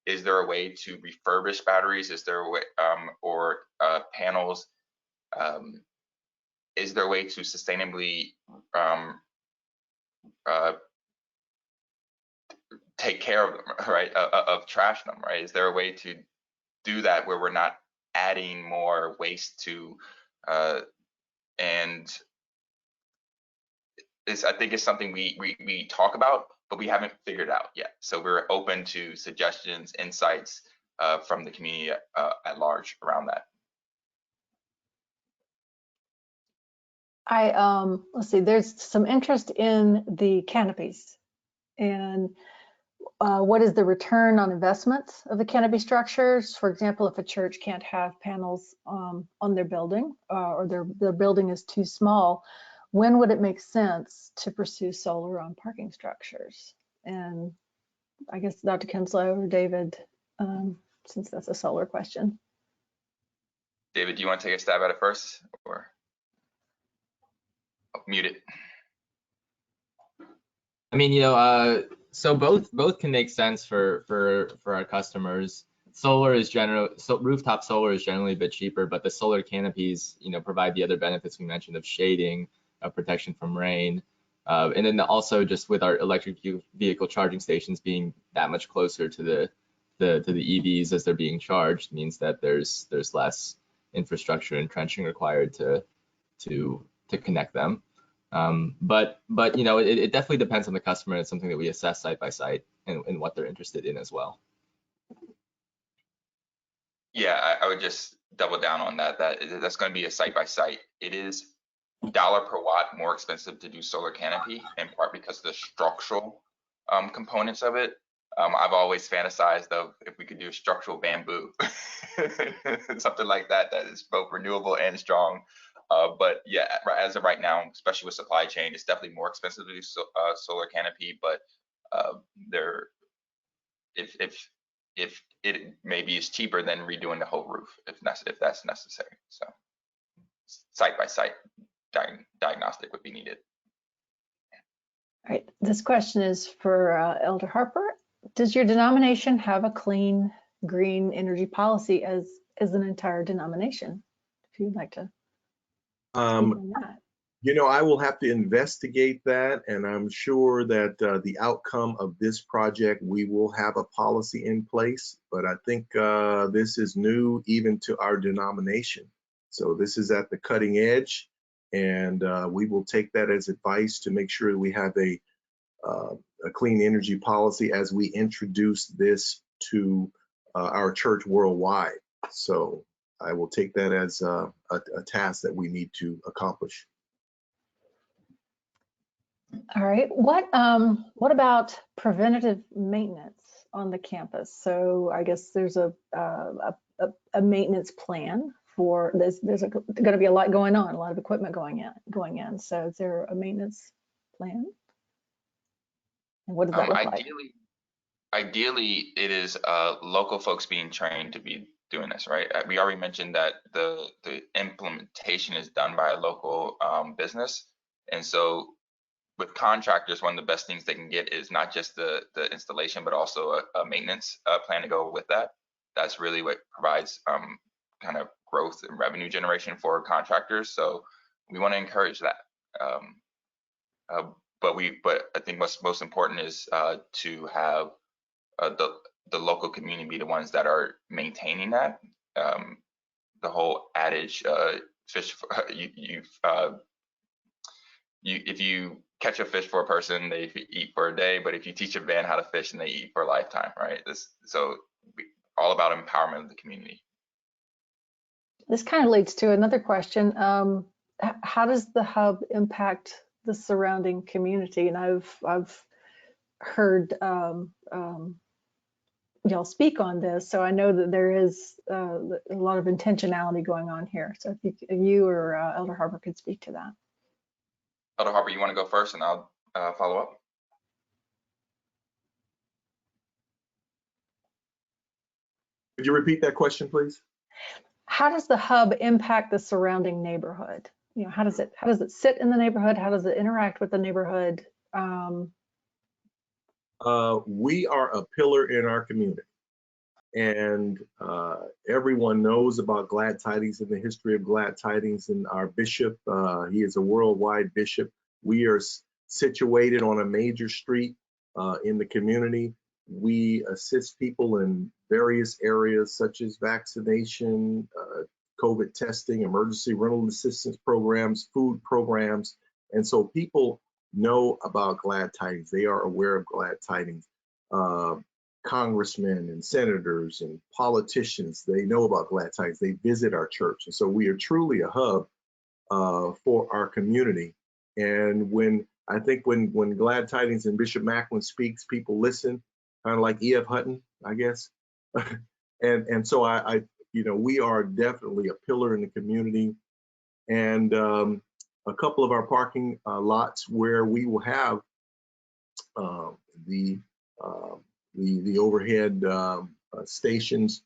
Is there a way to refurbish batteries? Is there a way, or panels? Is there a way to sustainably take care of them, right? Of trash them, right? Is there a way to do that where we're not adding more waste to, and I think it's something we talk about, but we haven't figured out yet. So we're open to suggestions, insights from the community at large around that. Let's see, there's some interest in the canopies and what is the return on investment of the canopy structures? For example, if a church can't have panels on their building or their building is too small, when would it make sense to pursue solar on parking structures? And I guess Dr. Kinslow or David, since that's a solar question. David, do you want to take a stab at it first, or mute it? I mean, you know, so both can make sense for our customers. Solar is rooftop solar is generally a bit cheaper, but the solar canopies, you know, provide the other benefits we mentioned of shading, protection from rain, and then also just with our electric vehicle charging stations being that much closer to the EVs as they're being charged means that there's less infrastructure and trenching required to connect them. But you know, it definitely depends on the customer. It's something that we assess site by site and what they're interested in as well. Yeah, I would just double down on that. That's going to be a site by site. It is $1 per watt more expensive to do solar canopy, in part because of the structural components of it. I've always fantasized of if we could do a structural bamboo, something like that is both renewable and strong. But yeah, as of right now, especially with supply chain, it's definitely more expensive to do solar canopy. But if it maybe is cheaper than redoing the whole roof, if that's necessary. So site by site diagnostic would be needed. All right, this question is for Elder Harper. Does your denomination have a clean, green energy policy as an entire denomination? If you'd like to speak on that. You know, I will have to investigate that, and I'm sure that the outcome of this project, we will have a policy in place, but I think this is new even to our denomination. So this is at the cutting edge, and we will take that as advice to make sure we have a clean energy policy as we introduce this to our church worldwide. So I will take that as a task that we need to accomplish. All right, what about preventative maintenance on the campus? So I guess there's a maintenance plan for this. There's going to be a lot going on, a lot of equipment going in. So is there a maintenance plan? And what does that look like? Ideally, it is local folks being trained to be doing this, right? We already mentioned that the implementation is done by a local business, and so with contractors, one of the best things they can get is not just the installation, but also a maintenance plan to go with that. That's really what provides kind of growth and revenue generation for contractors. So we want to encourage that. But I think what's most important is to have the local community be the ones that are maintaining that. The whole adage, fish, if you catch a fish for a person, they eat for a day, but if you teach a van how to fish, and they eat for a lifetime, right? So all about empowerment of the community. This kind of leads to another question. How does the hub impact the surrounding community? And I've heard y'all speak on this, so I know that there is a lot of intentionality going on here. So if you or Elder Harper could speak to that. Elder Harper, you want to go first, and I'll follow up? Could you repeat that question, please? how does the hub impact the surrounding neighborhood? You know, how does it sit in the neighborhood? How does it interact with the neighborhood? We are a pillar in our community, and everyone knows about Glad Tidings and the history of Glad Tidings. And our bishop, he is a worldwide bishop. We are situated on a major street in the community. We assist people in various areas such as vaccination, COVID testing, emergency rental assistance programs, food programs. And so people know about Glad Tidings. They are aware of Glad Tidings. Congressmen and senators and politicians, they know about Glad Tidings. They visit our church. And so we are truly a hub for our community. And when Glad Tidings and Bishop Macklin speaks, people listen, kind of like E.F. Hutton, I guess. and so I we are definitely a pillar in the community. And a couple of our parking lots where we will have the overhead stations.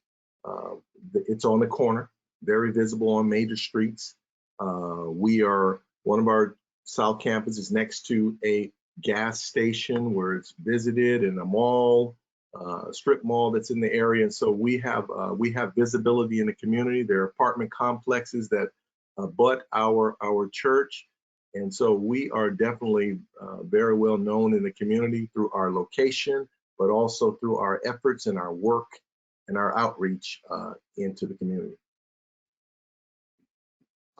It's on the corner, very visible on major streets. One of our South Campus is next to a gas station where it's visited, and a mall, strip mall that's in the area. And so we have visibility in the community. There are apartment complexes that abut our church. And so we are definitely very well known in the community through our location, but also through our efforts and our work and our outreach into the community.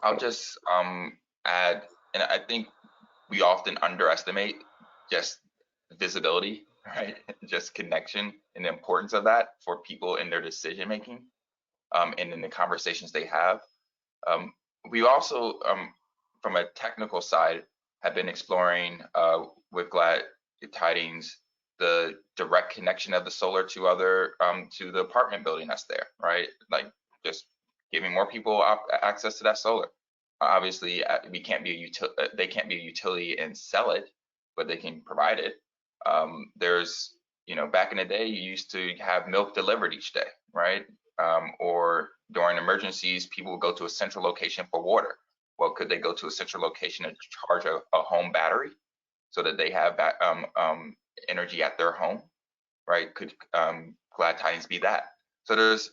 I'll just add, and I think we often underestimate just visibility, right? Just connection and the importance of that for people in their decision making and in the conversations they have. We also, from a technical side, have been exploring with Glad Tidings the direct connection of the solar to to the apartment building that's there, right? Like just giving more people access to that solar. Obviously, they can't be a utility and sell it, but they can provide it. There's, back in the day, you used to have milk delivered each day, right? Or during emergencies, people would go to a central location for water. Well, could they go to a central location and charge a home battery so that they have energy at their home, right? Could Glad Tidings be that? So there's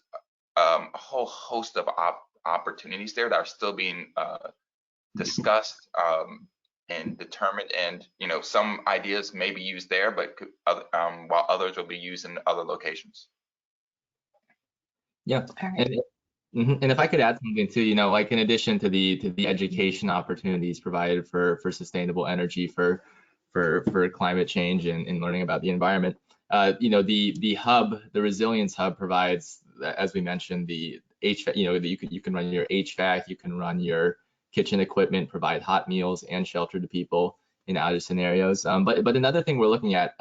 a whole host of opportunities there that are still being discussed and determined, and some ideas may be used there, but while others will be used in other locations. Yeah. Right. And if I could add something too, like in addition to the education opportunities provided for sustainable energy, for climate change and learning about the environment, the hub, the resilience hub, provides, as we mentioned, the HVAC. You can run your HVAC, you can run your kitchen equipment, provide hot meals and shelter to people in outage scenarios. But another thing we're looking at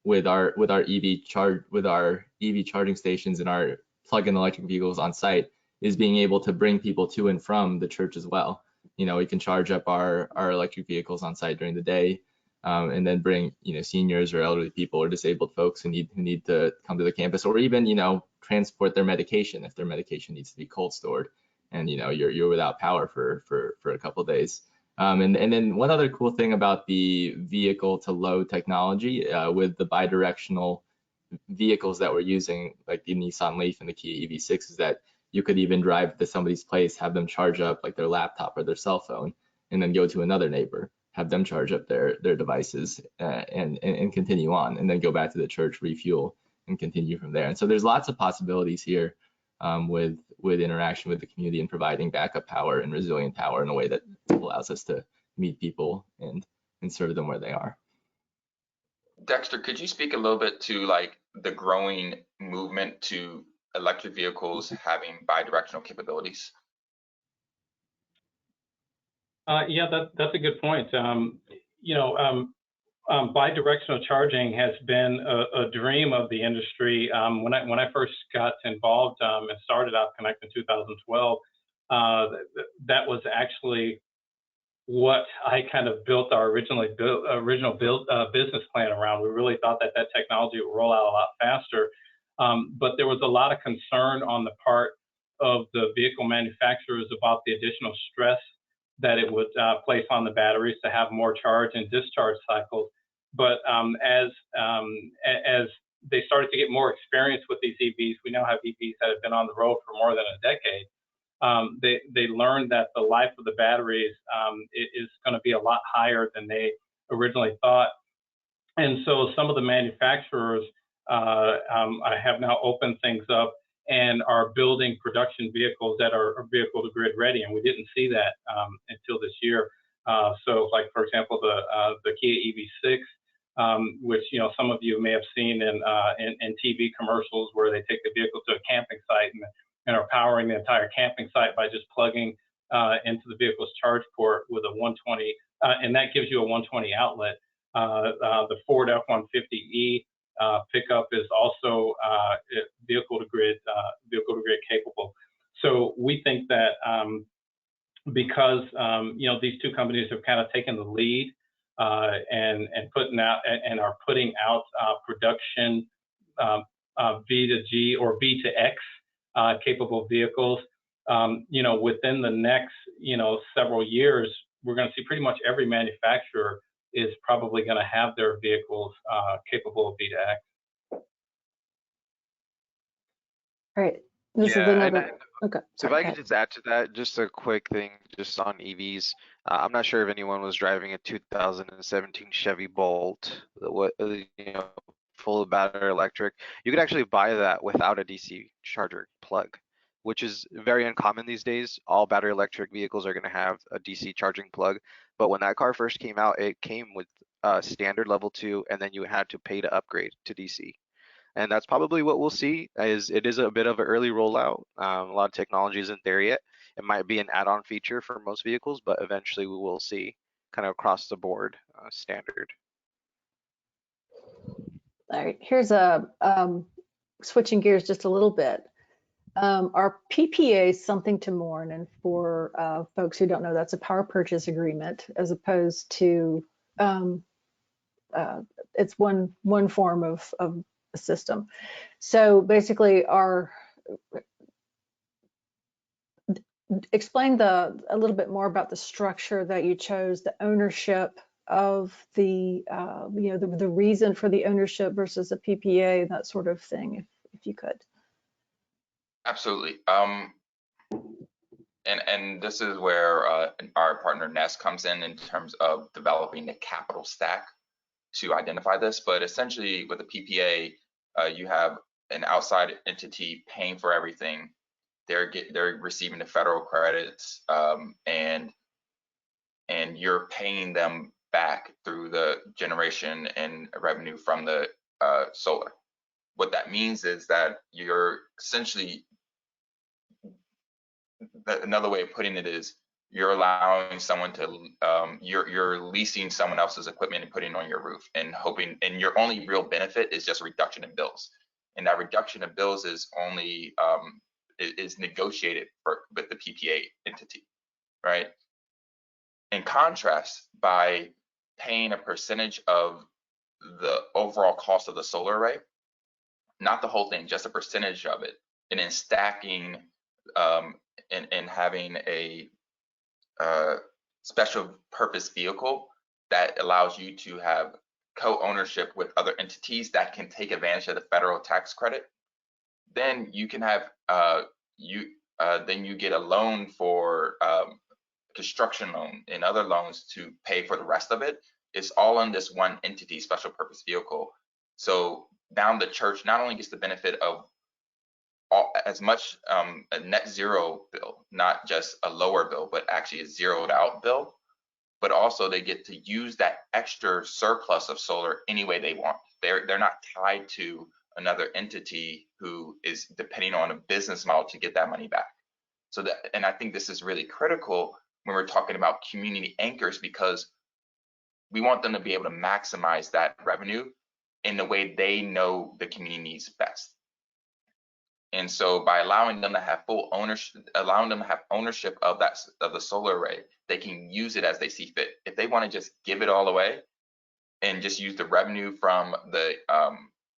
with our EV charging stations and our plug-in electric vehicles on site is being able to bring people to and from the church as well. We can charge up our electric vehicles on site during the day, and then bring seniors or elderly people or disabled folks who need to come to the campus, or even transport their medication if their medication needs to be cold stored, and you're without power for a couple of days. And then one other cool thing about the vehicle to load technology with the bidirectional vehicles that we're using, like the Nissan Leaf and the Kia EV6, is that you could even drive to somebody's place, have them charge up like their laptop or their cell phone, and then go to another neighbor, have them charge up their devices and continue on, and then go back to the church, refuel, and continue from there. And so there's lots of possibilities here with interaction with the community and providing backup power and resilient power in a way that allows us to meet people and serve them where they are. Dexter, could you speak a little bit to like the growing movement to electric vehicles having bidirectional capabilities? Yeah, that's a good point. Bidirectional charging has been a dream of the industry. When I first got involved and started OpConnect in 2012, that was actually what I kind of built our original business plan around. We really thought that technology would roll out a lot faster, but there was a lot of concern on the part of the vehicle manufacturers about the additional stress that it would place on the batteries to have more charge and discharge cycles. But as they started to get more experience with these EVs, we now have EVs that have been on the road for more than a decade. They learned that the life of the batteries is going to be a lot higher than they originally thought. And so some of the manufacturers have now opened things up and are building production vehicles that are vehicle to grid ready. And we didn't see that until this year. So like, for example, the Kia EV6, which, you know, some of you may have seen in TV commercials where they take the vehicle to a camping site and are powering the entire camping site by just plugging into the vehicle's charge port with a 120, and that gives you a 120 outlet. The Ford F-150E pickup is also vehicle to grid capable. So we think that because you know, these two companies have kind of taken the lead and are putting out production V2G or V2X capable vehicles, you know, within the next, you know, several years, we're going to see pretty much every manufacturer is probably going to have their vehicles capable of V2X. All right. This is another. Okay. If I could just add to that, just a quick thing, just on EVs. I'm not sure if anyone was driving a 2017 Chevy Bolt, you know, full of battery electric. You could actually buy that without a DC charger plug, which is very uncommon these days. All battery electric vehicles are going to have a DC charging plug. But when that car first came out, it came with standard level 2, and then you had to pay to upgrade to DC. And that's probably what we'll see. It is a bit of an early rollout. A lot of technology isn't there yet. It might be an add-on feature for most vehicles, but eventually we will see kind of across the board standard. All right, here's a switching gears just a little bit. Our PPA is something to mourn, and for folks who don't know, that's a power purchase agreement as opposed to it's one form of a system. So basically, explain a little bit more about the structure that you chose, the ownership of the you know, the reason for the ownership versus a PPA, that sort of thing, if you could. Absolutely. And this is where our partner Nest comes in terms of developing the capital stack to identify this. But essentially, with a PPA, you have an outside entity paying for everything. They're receiving the federal credits, and you're paying them back through the generation and revenue from the solar. What that means is that you're essentially, another way of putting it is, you're allowing someone to, you're leasing someone else's equipment and putting it on your roof and hoping, and your only real benefit is just a reduction in bills. And that reduction of bills is only, is negotiated with the PPA entity, right? In contrast, by paying a percentage of the overall cost of the solar array, not the whole thing, just a percentage of it, and then stacking and having a special purpose vehicle that allows you to have co-ownership with other entities that can take advantage of the federal tax credit, then you can have then you get a loan for construction loan and other loans to pay for the rest of it. It's all on this one entity, special purpose vehicle. So now the church not only gets the benefit of as much a net zero bill, not just a lower bill, but actually a zeroed out bill, but also they get to use that extra surplus of solar any way they want. They're not tied to another entity who is depending on a business model to get that money back. So that, and I think this is really critical when we're talking about community anchors, because we want them to be able to maximize that revenue in the way they know the community needs best. And so by allowing them to have full ownership, allowing them to have ownership of that, of the solar array, they can use it as they see fit. If they want to just give it all away and just use the revenue from the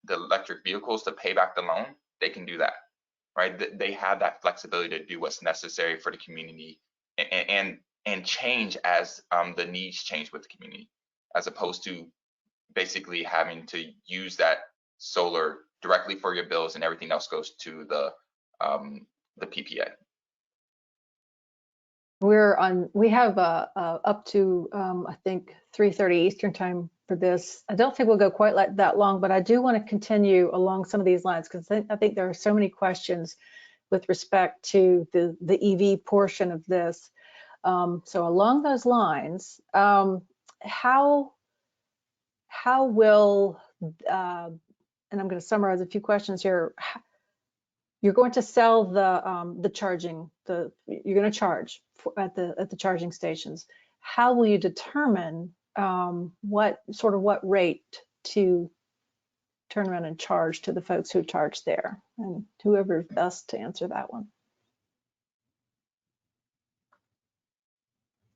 electric vehicles to pay back the loan, they can do that. right? They have that flexibility to do what's necessary for the community and change as the needs change with the community, as opposed to basically having to use that solar directly for your bills and everything else goes to the PPA. We have up to I think 3:30 Eastern time for this. I don't think we'll go quite that long, but I do want to continue along some of these lines because I think there are so many questions with respect to the EV portion of this. So along those lines, how will and I'm going to summarize a few questions here. You're going to sell the charging. You're going to charge at the charging stations. How will you determine what rate to turn around and charge to the folks who charge there? And whoever's best to answer that one.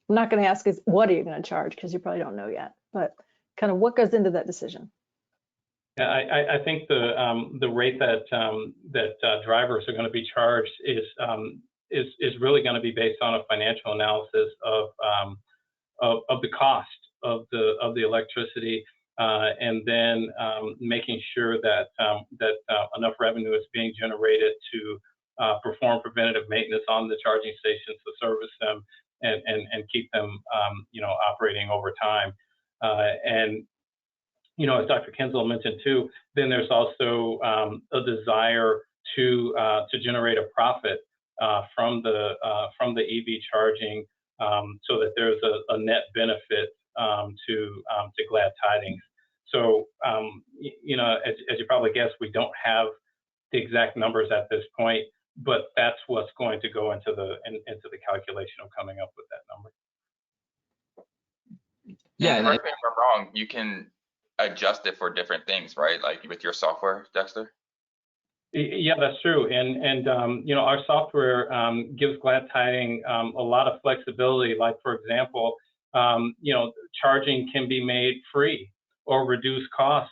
I'm not going to ask is what are you going to charge because you probably don't know yet, but kind of what goes into that decision. Yeah, I think the rate that drivers are going to be charged is really going to be based on a financial analysis of the cost of the electricity, and then making sure that enough revenue is being generated to perform preventative maintenance on the charging stations, to service them and keep them operating over time. And as Dr. Kensel mentioned too, then there's also a desire to generate a profit from the EV charging, so that there's a net benefit to Glad Tidings. So as you probably guess, we don't have the exact numbers at this point, but that's what's going to go into the calculation of coming up with that number. Yeah, correct me if I'm wrong, you can adjust it for different things, right? Like with your software, Dexter? Yeah, that's true. And our software gives Glad Tidings a lot of flexibility. Like, for example, charging can be made free or reduce cost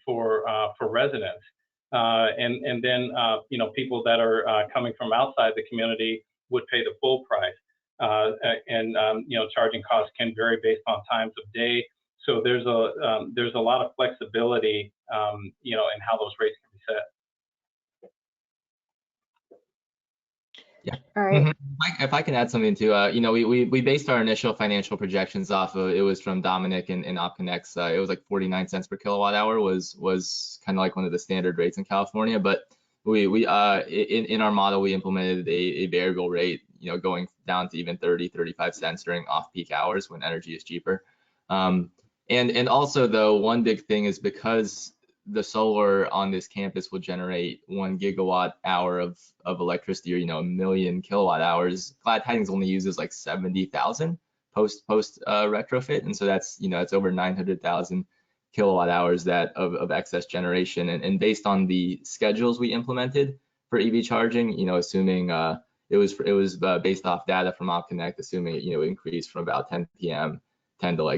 for residents. And then, people that are coming from outside the community would pay the full price. Charging costs can vary based on times of day. So there's a lot of flexibility, in how those rates can be set. Yeah. All right. If I can add something too, we based our initial financial projections off of, it was from Dominic and OpConnect's. It was like 49 cents per kilowatt hour was kind of like one of the standard rates in California. But we in our model, we implemented a variable rate, going down to even 30, 35 cents during off-peak hours when energy is cheaper. And also though, one big thing is because the solar on this campus will generate 1 gigawatt hour of electricity, or 1 million kilowatt hours. Glad Tidings only uses like 70,000 post retrofit, and so that's it's over 900,000 kilowatt hours of excess generation. And based on the schedules we implemented for EV charging, assuming it was based off data from OpConnect, assuming it increased from about 10 p.m. 10 to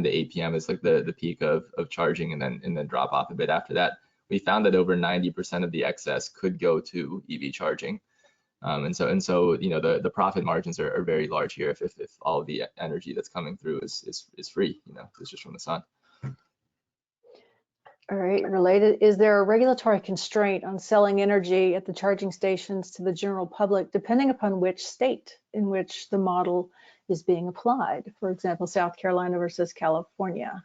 8 p.m. is like the peak of charging, and then drop off a bit after that. We found that over 90% of the excess could go to EV charging, and so the profit margins are very large here if all of the energy that's coming through is free, it's just from the sun. All right, related, is there a regulatory constraint on selling energy at the charging stations to the general public, depending upon which state in which the model is being applied? For example, South Carolina versus California.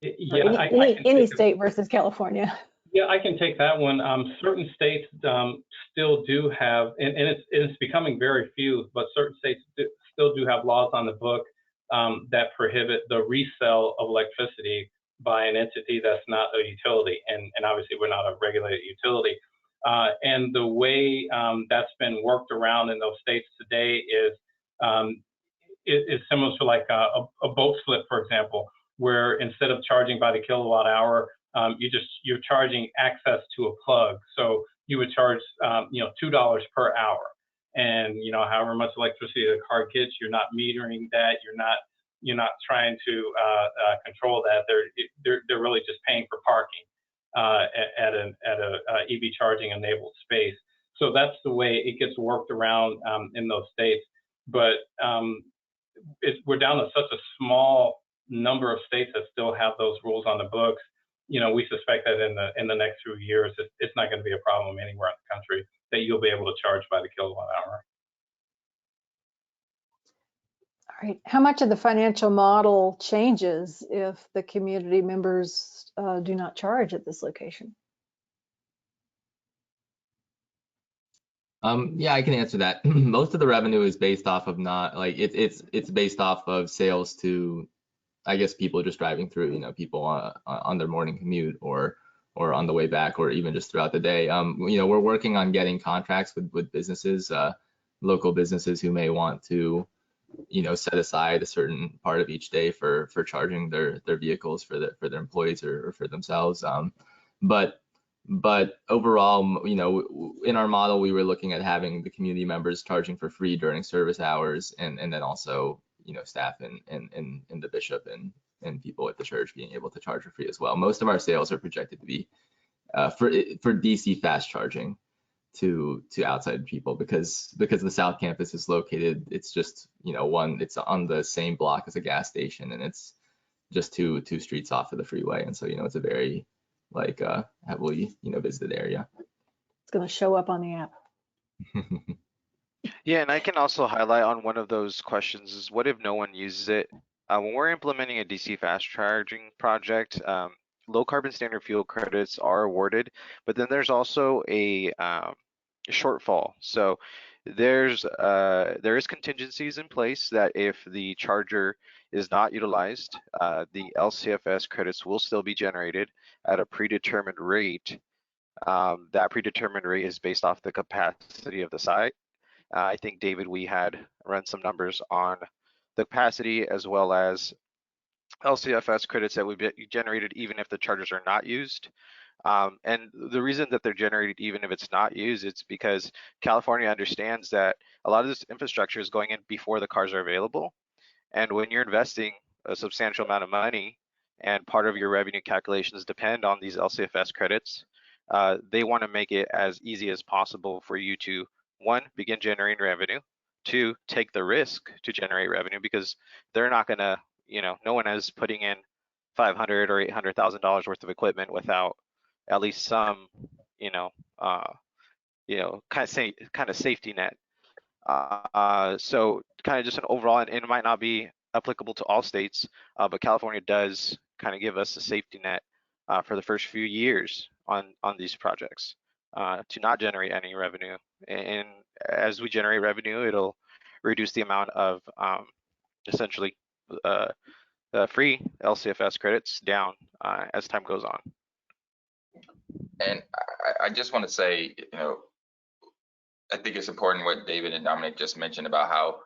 Yeah, any state versus California. Yeah, I can take that one. Certain states still do have, and it's becoming very few, but certain states still do have laws on the book that prohibit the resale of electricity by an entity that's not a utility, and obviously we're not a regulated utility. And the way that's been worked around in those states today is similar to like a boat slip, for example, where instead of charging by the kilowatt hour, you're charging access to a plug. So you would charge $2 per hour, and however much electricity the car gets, you're not metering that, you're not trying to control that. They're really just paying for parking. at a EV charging enabled space. So that's the way it gets worked around in those states. But we're down to such a small number of states that still have those rules on the books. We suspect that in the next few years, it's not going to be a problem anywhere in the country that you'll be able to charge by the kilowatt hour. All right. How much of the financial model changes if the community members do not charge at this location? Yeah, I can answer that. Most of the revenue is based off of it's based off of sales to, I guess, people just driving through, people on their morning commute or on the way back, or even just throughout the day. We're working on getting contracts with businesses, local businesses who may want to, set aside a certain part of each day for charging their vehicles for their employees or for themselves. But overall, in our model, we were looking at having the community members charging for free during service hours, and then also, staff in the bishop and people at the church being able to charge for free as well. Most of our sales are projected to be for DC fast charging to outside people, because the South Campus is located. It's just it's on the same block as a gas station, and it's just two streets off of the freeway, and so it's a very heavily visited area. It's going to show up on the app. Yeah, and I can also highlight on one of those questions is, what if no one uses it? When we're implementing a DC fast charging project, low carbon standard fuel credits are awarded, but then there's also a shortfall. So there is contingencies in place that if the charger is not utilized, the LCFS credits will still be generated at a predetermined rate. That predetermined rate is based off the capacity of the site. I think, David, we had run some numbers on the capacity as well as LCFS credits that would be generated even if the chargers are not used. And the reason that they're generated even if it's not used, it's because California understands that a lot of this infrastructure is going in before the cars are available. And when you're investing a substantial amount of money and part of your revenue calculations depend on these LCFS credits, they want to make it as easy as possible for you to, one, begin generating revenue, two, take the risk to generate revenue, because they're not going to, no one is putting in $500,000 or $800,000 worth of equipment without at least some, kind of safety net. So kind of just an overall, and it might not be applicable to all states, but California does kind of give us a safety net for the first few years on these projects to not generate any revenue. And as we generate revenue, it'll reduce the amount of essentially free LCFS credits down as time goes on. And I just want to say, I think it's important what David and Dominic just mentioned about how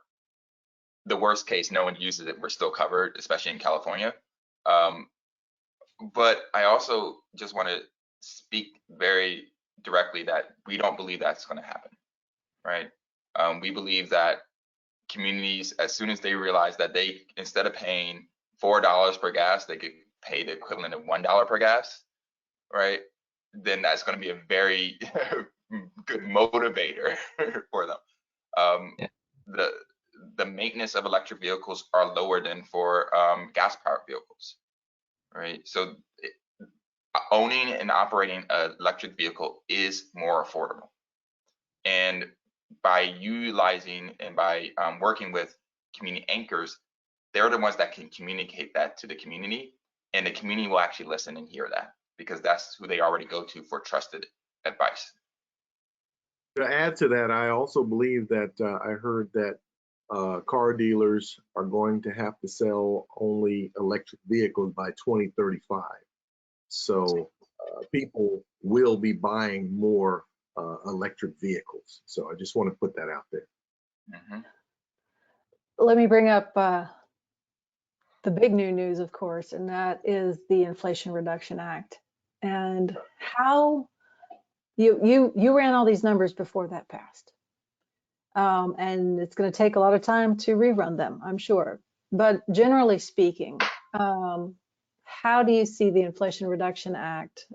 the worst case, no one uses it, we're still covered, especially in California. But I also just want to speak very directly that we don't believe that's going to happen, right? We believe that communities, as soon as they realize that they, instead of paying $4 per gas, they could pay the equivalent of $1 per gas, right? Then that's going to be a very good motivator for them. Yeah. The maintenance of electric vehicles are lower than for gas-powered vehicles, right? So owning and operating an electric vehicle is more affordable. And by utilizing and by working with community anchors, they're the ones that can communicate that to the community, and the community will actually listen and hear that, because that's who they already go to for trusted advice. To add to that, I also believe that I heard that car dealers are going to have to sell only electric vehicles by 2035. So people will be buying more electric vehicles. So I just want to put that out there. Mm-hmm. Let me bring up the big new news, of course, and that is the Inflation Reduction Act. And how you ran all these numbers before that passed. And it's going to take a lot of time to rerun them, I'm sure. But generally speaking, how do you see the Inflation Reduction Act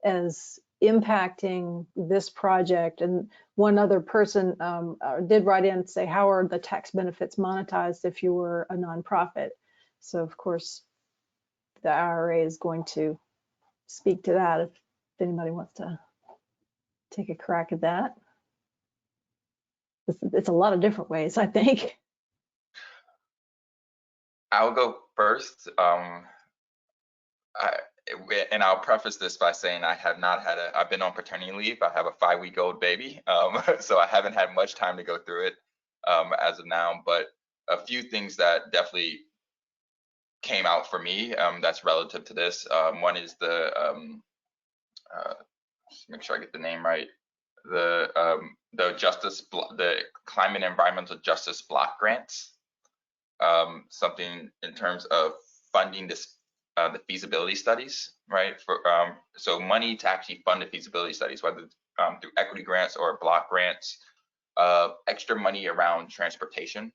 as impacting this project? And one other person did write in and say, how are the tax benefits monetized if you were a nonprofit? So of course, the IRA is going to speak to that if anybody wants to take a crack at that. It's a lot of different ways, I think. I'll go first. And I'll preface this by saying I have not had I've been on paternity leave. I have a 5-week-old baby, so I haven't had much time to go through it as of now. But a few things that definitely came out for me that's relative to this. One is the make sure I get the name right. The Climate and Environmental Justice Block Grants. Something in terms of funding this the feasibility studies, right? For so money to actually fund the feasibility studies, whether through equity grants or block grants, extra money around transportation.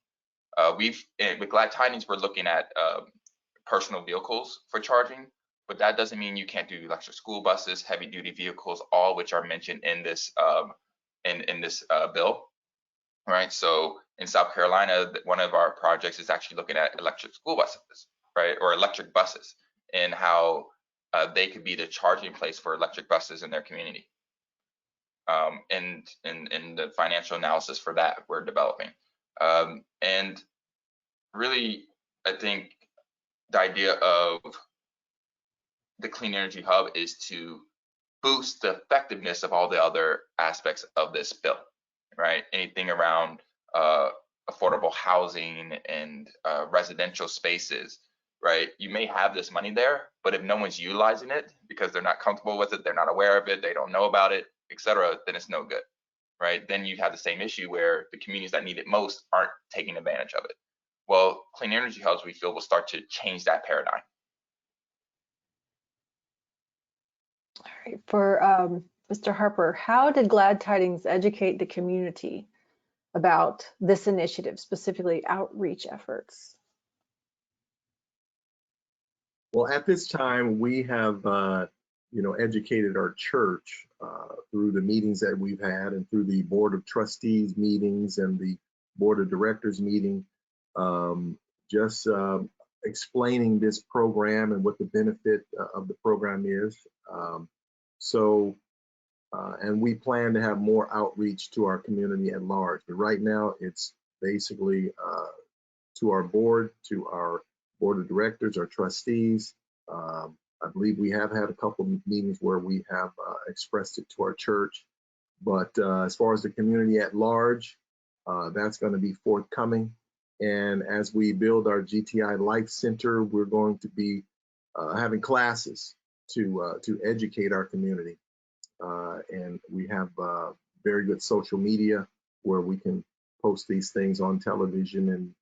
With Glad Tidings, we're looking at personal vehicles for charging, but that doesn't mean you can't do electric school buses, heavy duty vehicles, all which are mentioned in this bill, right? So in South Carolina, one of our projects is actually looking at electric school buses, right, or electric buses, and how they could be the charging place for electric buses in their community. And the financial analysis for that we're developing. And really, I think the idea of the Clean Energy Hub is to boost the effectiveness of all the other aspects of this bill, right? Anything around affordable housing and residential spaces, right? You may have this money there, but if no one's utilizing it because they're not comfortable with it, they're not aware of it, they don't know about it, etc., then it's no good, right? Then you have the same issue where the communities that need it most aren't taking advantage of it. Well, Clean Energy Hubs, we feel, will start to change that paradigm. All right, for Mr. Harper, how did Glad Tidings educate the community about this initiative, specifically outreach efforts? Well, at this time, we have, educated our church through the meetings that we've had and through the Board of Trustees meetings and the Board of Directors meeting, just explaining this program and what the benefit of the program is. And we plan to have more outreach to our community at large. But right now, it's basically to our board, to our Board of Directors, our trustees. I believe we have had a couple of meetings where we have expressed it to our church. But as far as the community at large, that's going to be forthcoming. And as we build our GTI Life Center, we're going to be having classes to educate our community. And we have very good social media where we can post these things on television and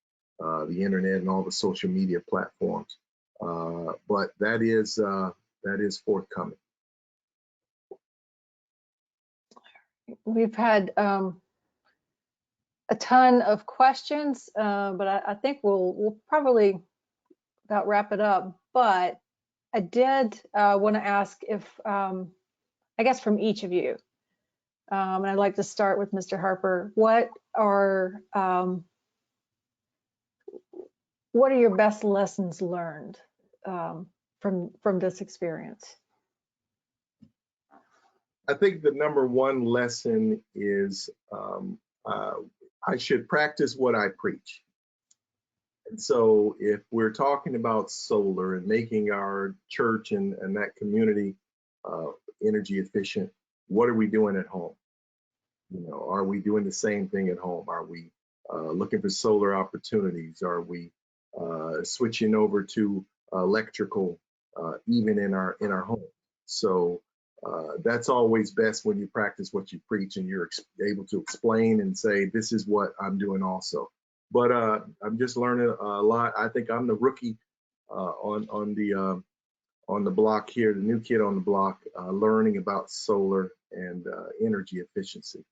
the internet and all the social media platforms. But that is forthcoming. We've had a ton of questions, but I think we'll probably about wrap it up. But I did want to ask if, I guess from each of you, and I'd like to start with Mr. Harper. What are your best lessons learned from this experience? I think the number one lesson is I should practice what I preach. And so if we're talking about solar and making our church and that community energy efficient, what are we doing at home? Are we doing the same thing at home? Are we looking for solar opportunities? Are we switching over to electrical even in our home? So that's always best when you practice what you preach and you're able to explain and say, this is what I'm doing also. But I'm just learning a lot. I think I'm the rookie on the block here, the new kid on the block, learning about solar and energy efficiency.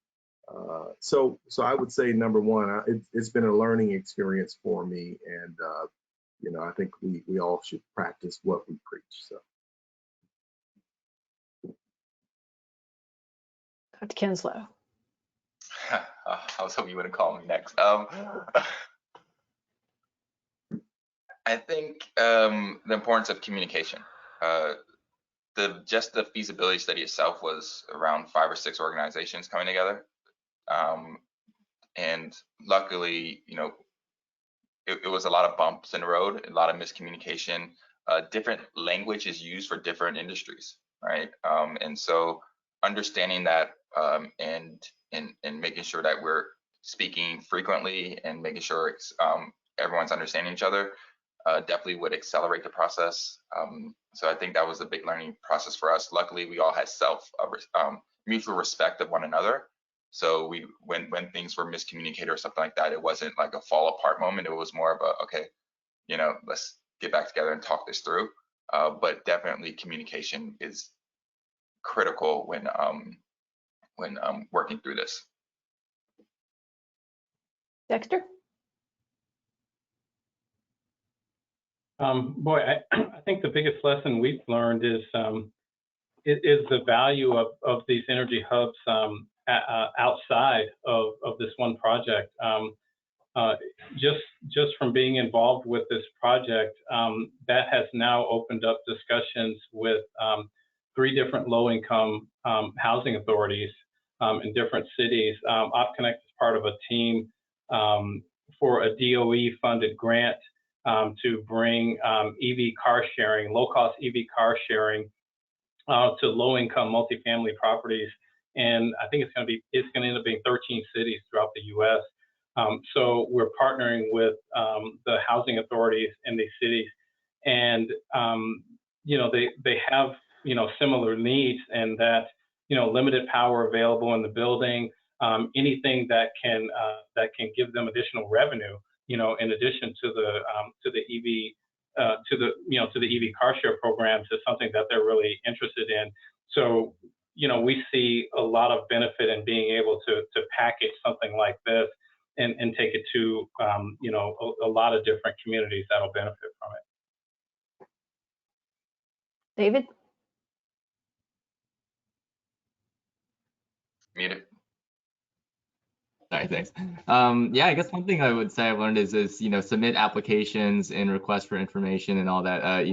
So I would say number one, it's been a learning experience for me, and I think we all should practice what we preach. So. Dr. Kinslow. I was hoping you wouldn't call me next. I think the importance of communication. Just the feasibility study itself was around 5 or 6 organizations coming together, and luckily, it was a lot of bumps in the road, a lot of miscommunication. Different language is used for different industries, right? And so understanding that and making sure that we're speaking frequently and making sure everyone's understanding each other definitely would accelerate the process. So I think that was a big learning process for us. Luckily, we all had mutual respect of one another. So when things were miscommunicated or something like that, it wasn't like a fall apart moment. It was more of a, okay, let's get back together and talk this through. But definitely communication is critical when working through this. Dexter? Boy, I think the biggest lesson we've learned is the value of these energy hubs outside of this one project. Just from being involved with this project, that has now opened up discussions with 3 different low-income housing authorities in different cities. OpConnect is part of a team for a DOE-funded grant to bring EV car sharing, low-cost EV car sharing to low-income multifamily properties. And I think it's going to end up being 13 cities throughout the U.S. So we're partnering with the housing authorities in these cities, and they have similar needs, and that limited power available in the building, anything that can give them additional revenue, in addition to the EV car share programs, is something that they're really interested in. So we see a lot of benefit in being able to package something like this and take it to a lot of different communities that'll benefit from it. David? Muted. Sorry, thanks. Yeah, I guess one thing I would say I've learned is submit applications and requests for information and all that,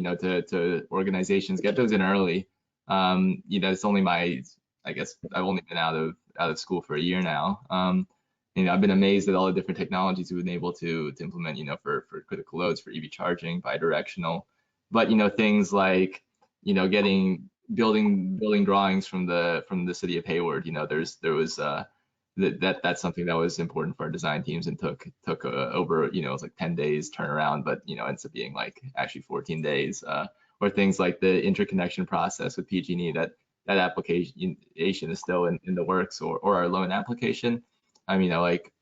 to organizations. Get those in early. It's only I guess I've only been out of school for a year now. I've been amazed at all the different technologies we've been able to implement, for critical loads, for EV charging, bidirectional. But things like building drawings from the city of Hayward. There was that's something that was important for our design teams and took over, it was like 10 days turnaround, but ends up being like actually 14 days. Or things like the interconnection process with PG&E, that application is still in the works, or our loan application. Like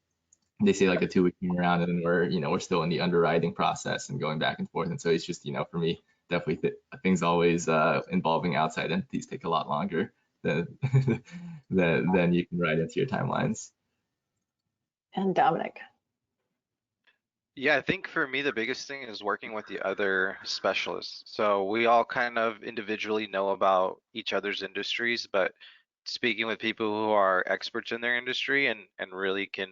they say, like a 2-week turnaround, and then we're still in the underwriting process and going back and forth. And so it's just, for me, definitely things always involving outside entities take a lot longer than you can write into your timelines. And Dominic? Yeah, I think for me, the biggest thing is working with the other specialists. So we all kind of individually know about each other's industries, but speaking with people who are experts in their industry and really can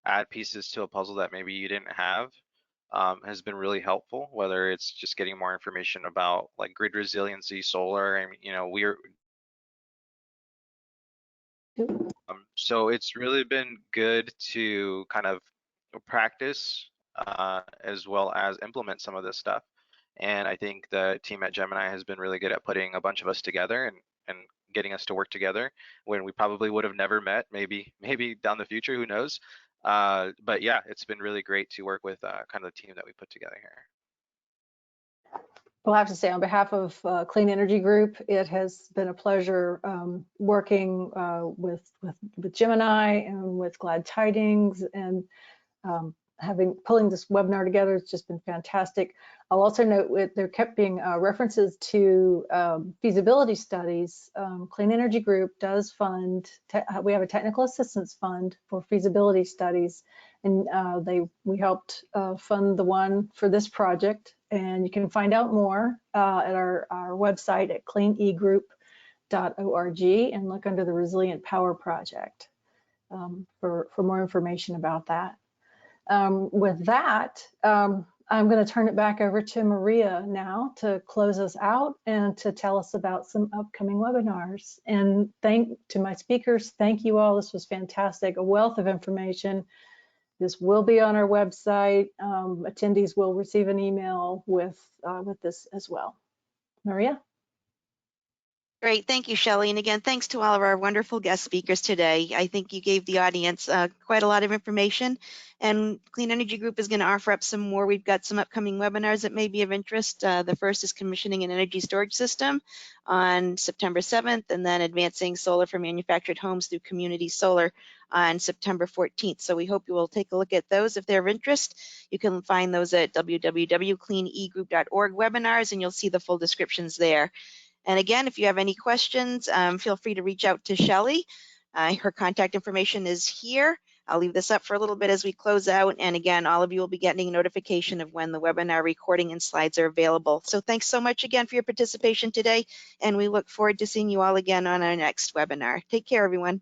add pieces to a puzzle that maybe you didn't have has been really helpful, whether it's just getting more information about like grid resiliency, solar, and so it's really been good to kind of practice as well as implement some of this stuff. And I think the team at Gemini has been really good at putting a bunch of us together and getting us to work together when we probably would have never met, maybe down the future, who knows. But yeah, it's been really great to work with kind of the team that we put together here. Well, I have to say, on behalf of Clean Energy Group, it has been a pleasure working with Gemini and with Glad Tidings, and pulling this webinar together. It's just been fantastic. I'll also note there kept being references to feasibility studies. Clean Energy Group does fund, we have a technical assistance fund for feasibility studies, And we helped fund the one for this project. And you can find out more at our website at cleanegroup.org and look under the Resilient Power Project for more information about that. With that, I'm going to turn it back over to Maria now to close us out and to tell us about some upcoming webinars. And to my speakers, thank you all. This was fantastic, a wealth of information. This will be on our website. Attendees will receive an email with this as well. Maria? Great, thank you, Shelley. And again, thanks to all of our wonderful guest speakers today. I think you gave the audience quite a lot of information, and Clean Energy Group is going to offer up some more. We've got some upcoming webinars that may be of interest. The first is Commissioning an Energy Storage System on September 7th, and then Advancing Solar for Manufactured Homes through Community Solar on September 14th. So we hope you will take a look at those if they're of interest. You can find those at www.cleanegroup.org webinars, and you'll see the full descriptions there. And again, if you have any questions, feel free to reach out to Shelley. Her contact information is here. I'll leave this up for a little bit as we close out. And again, all of you will be getting a notification of when the webinar recording and slides are available. So thanks so much again for your participation today. And we look forward to seeing you all again on our next webinar. Take care, everyone.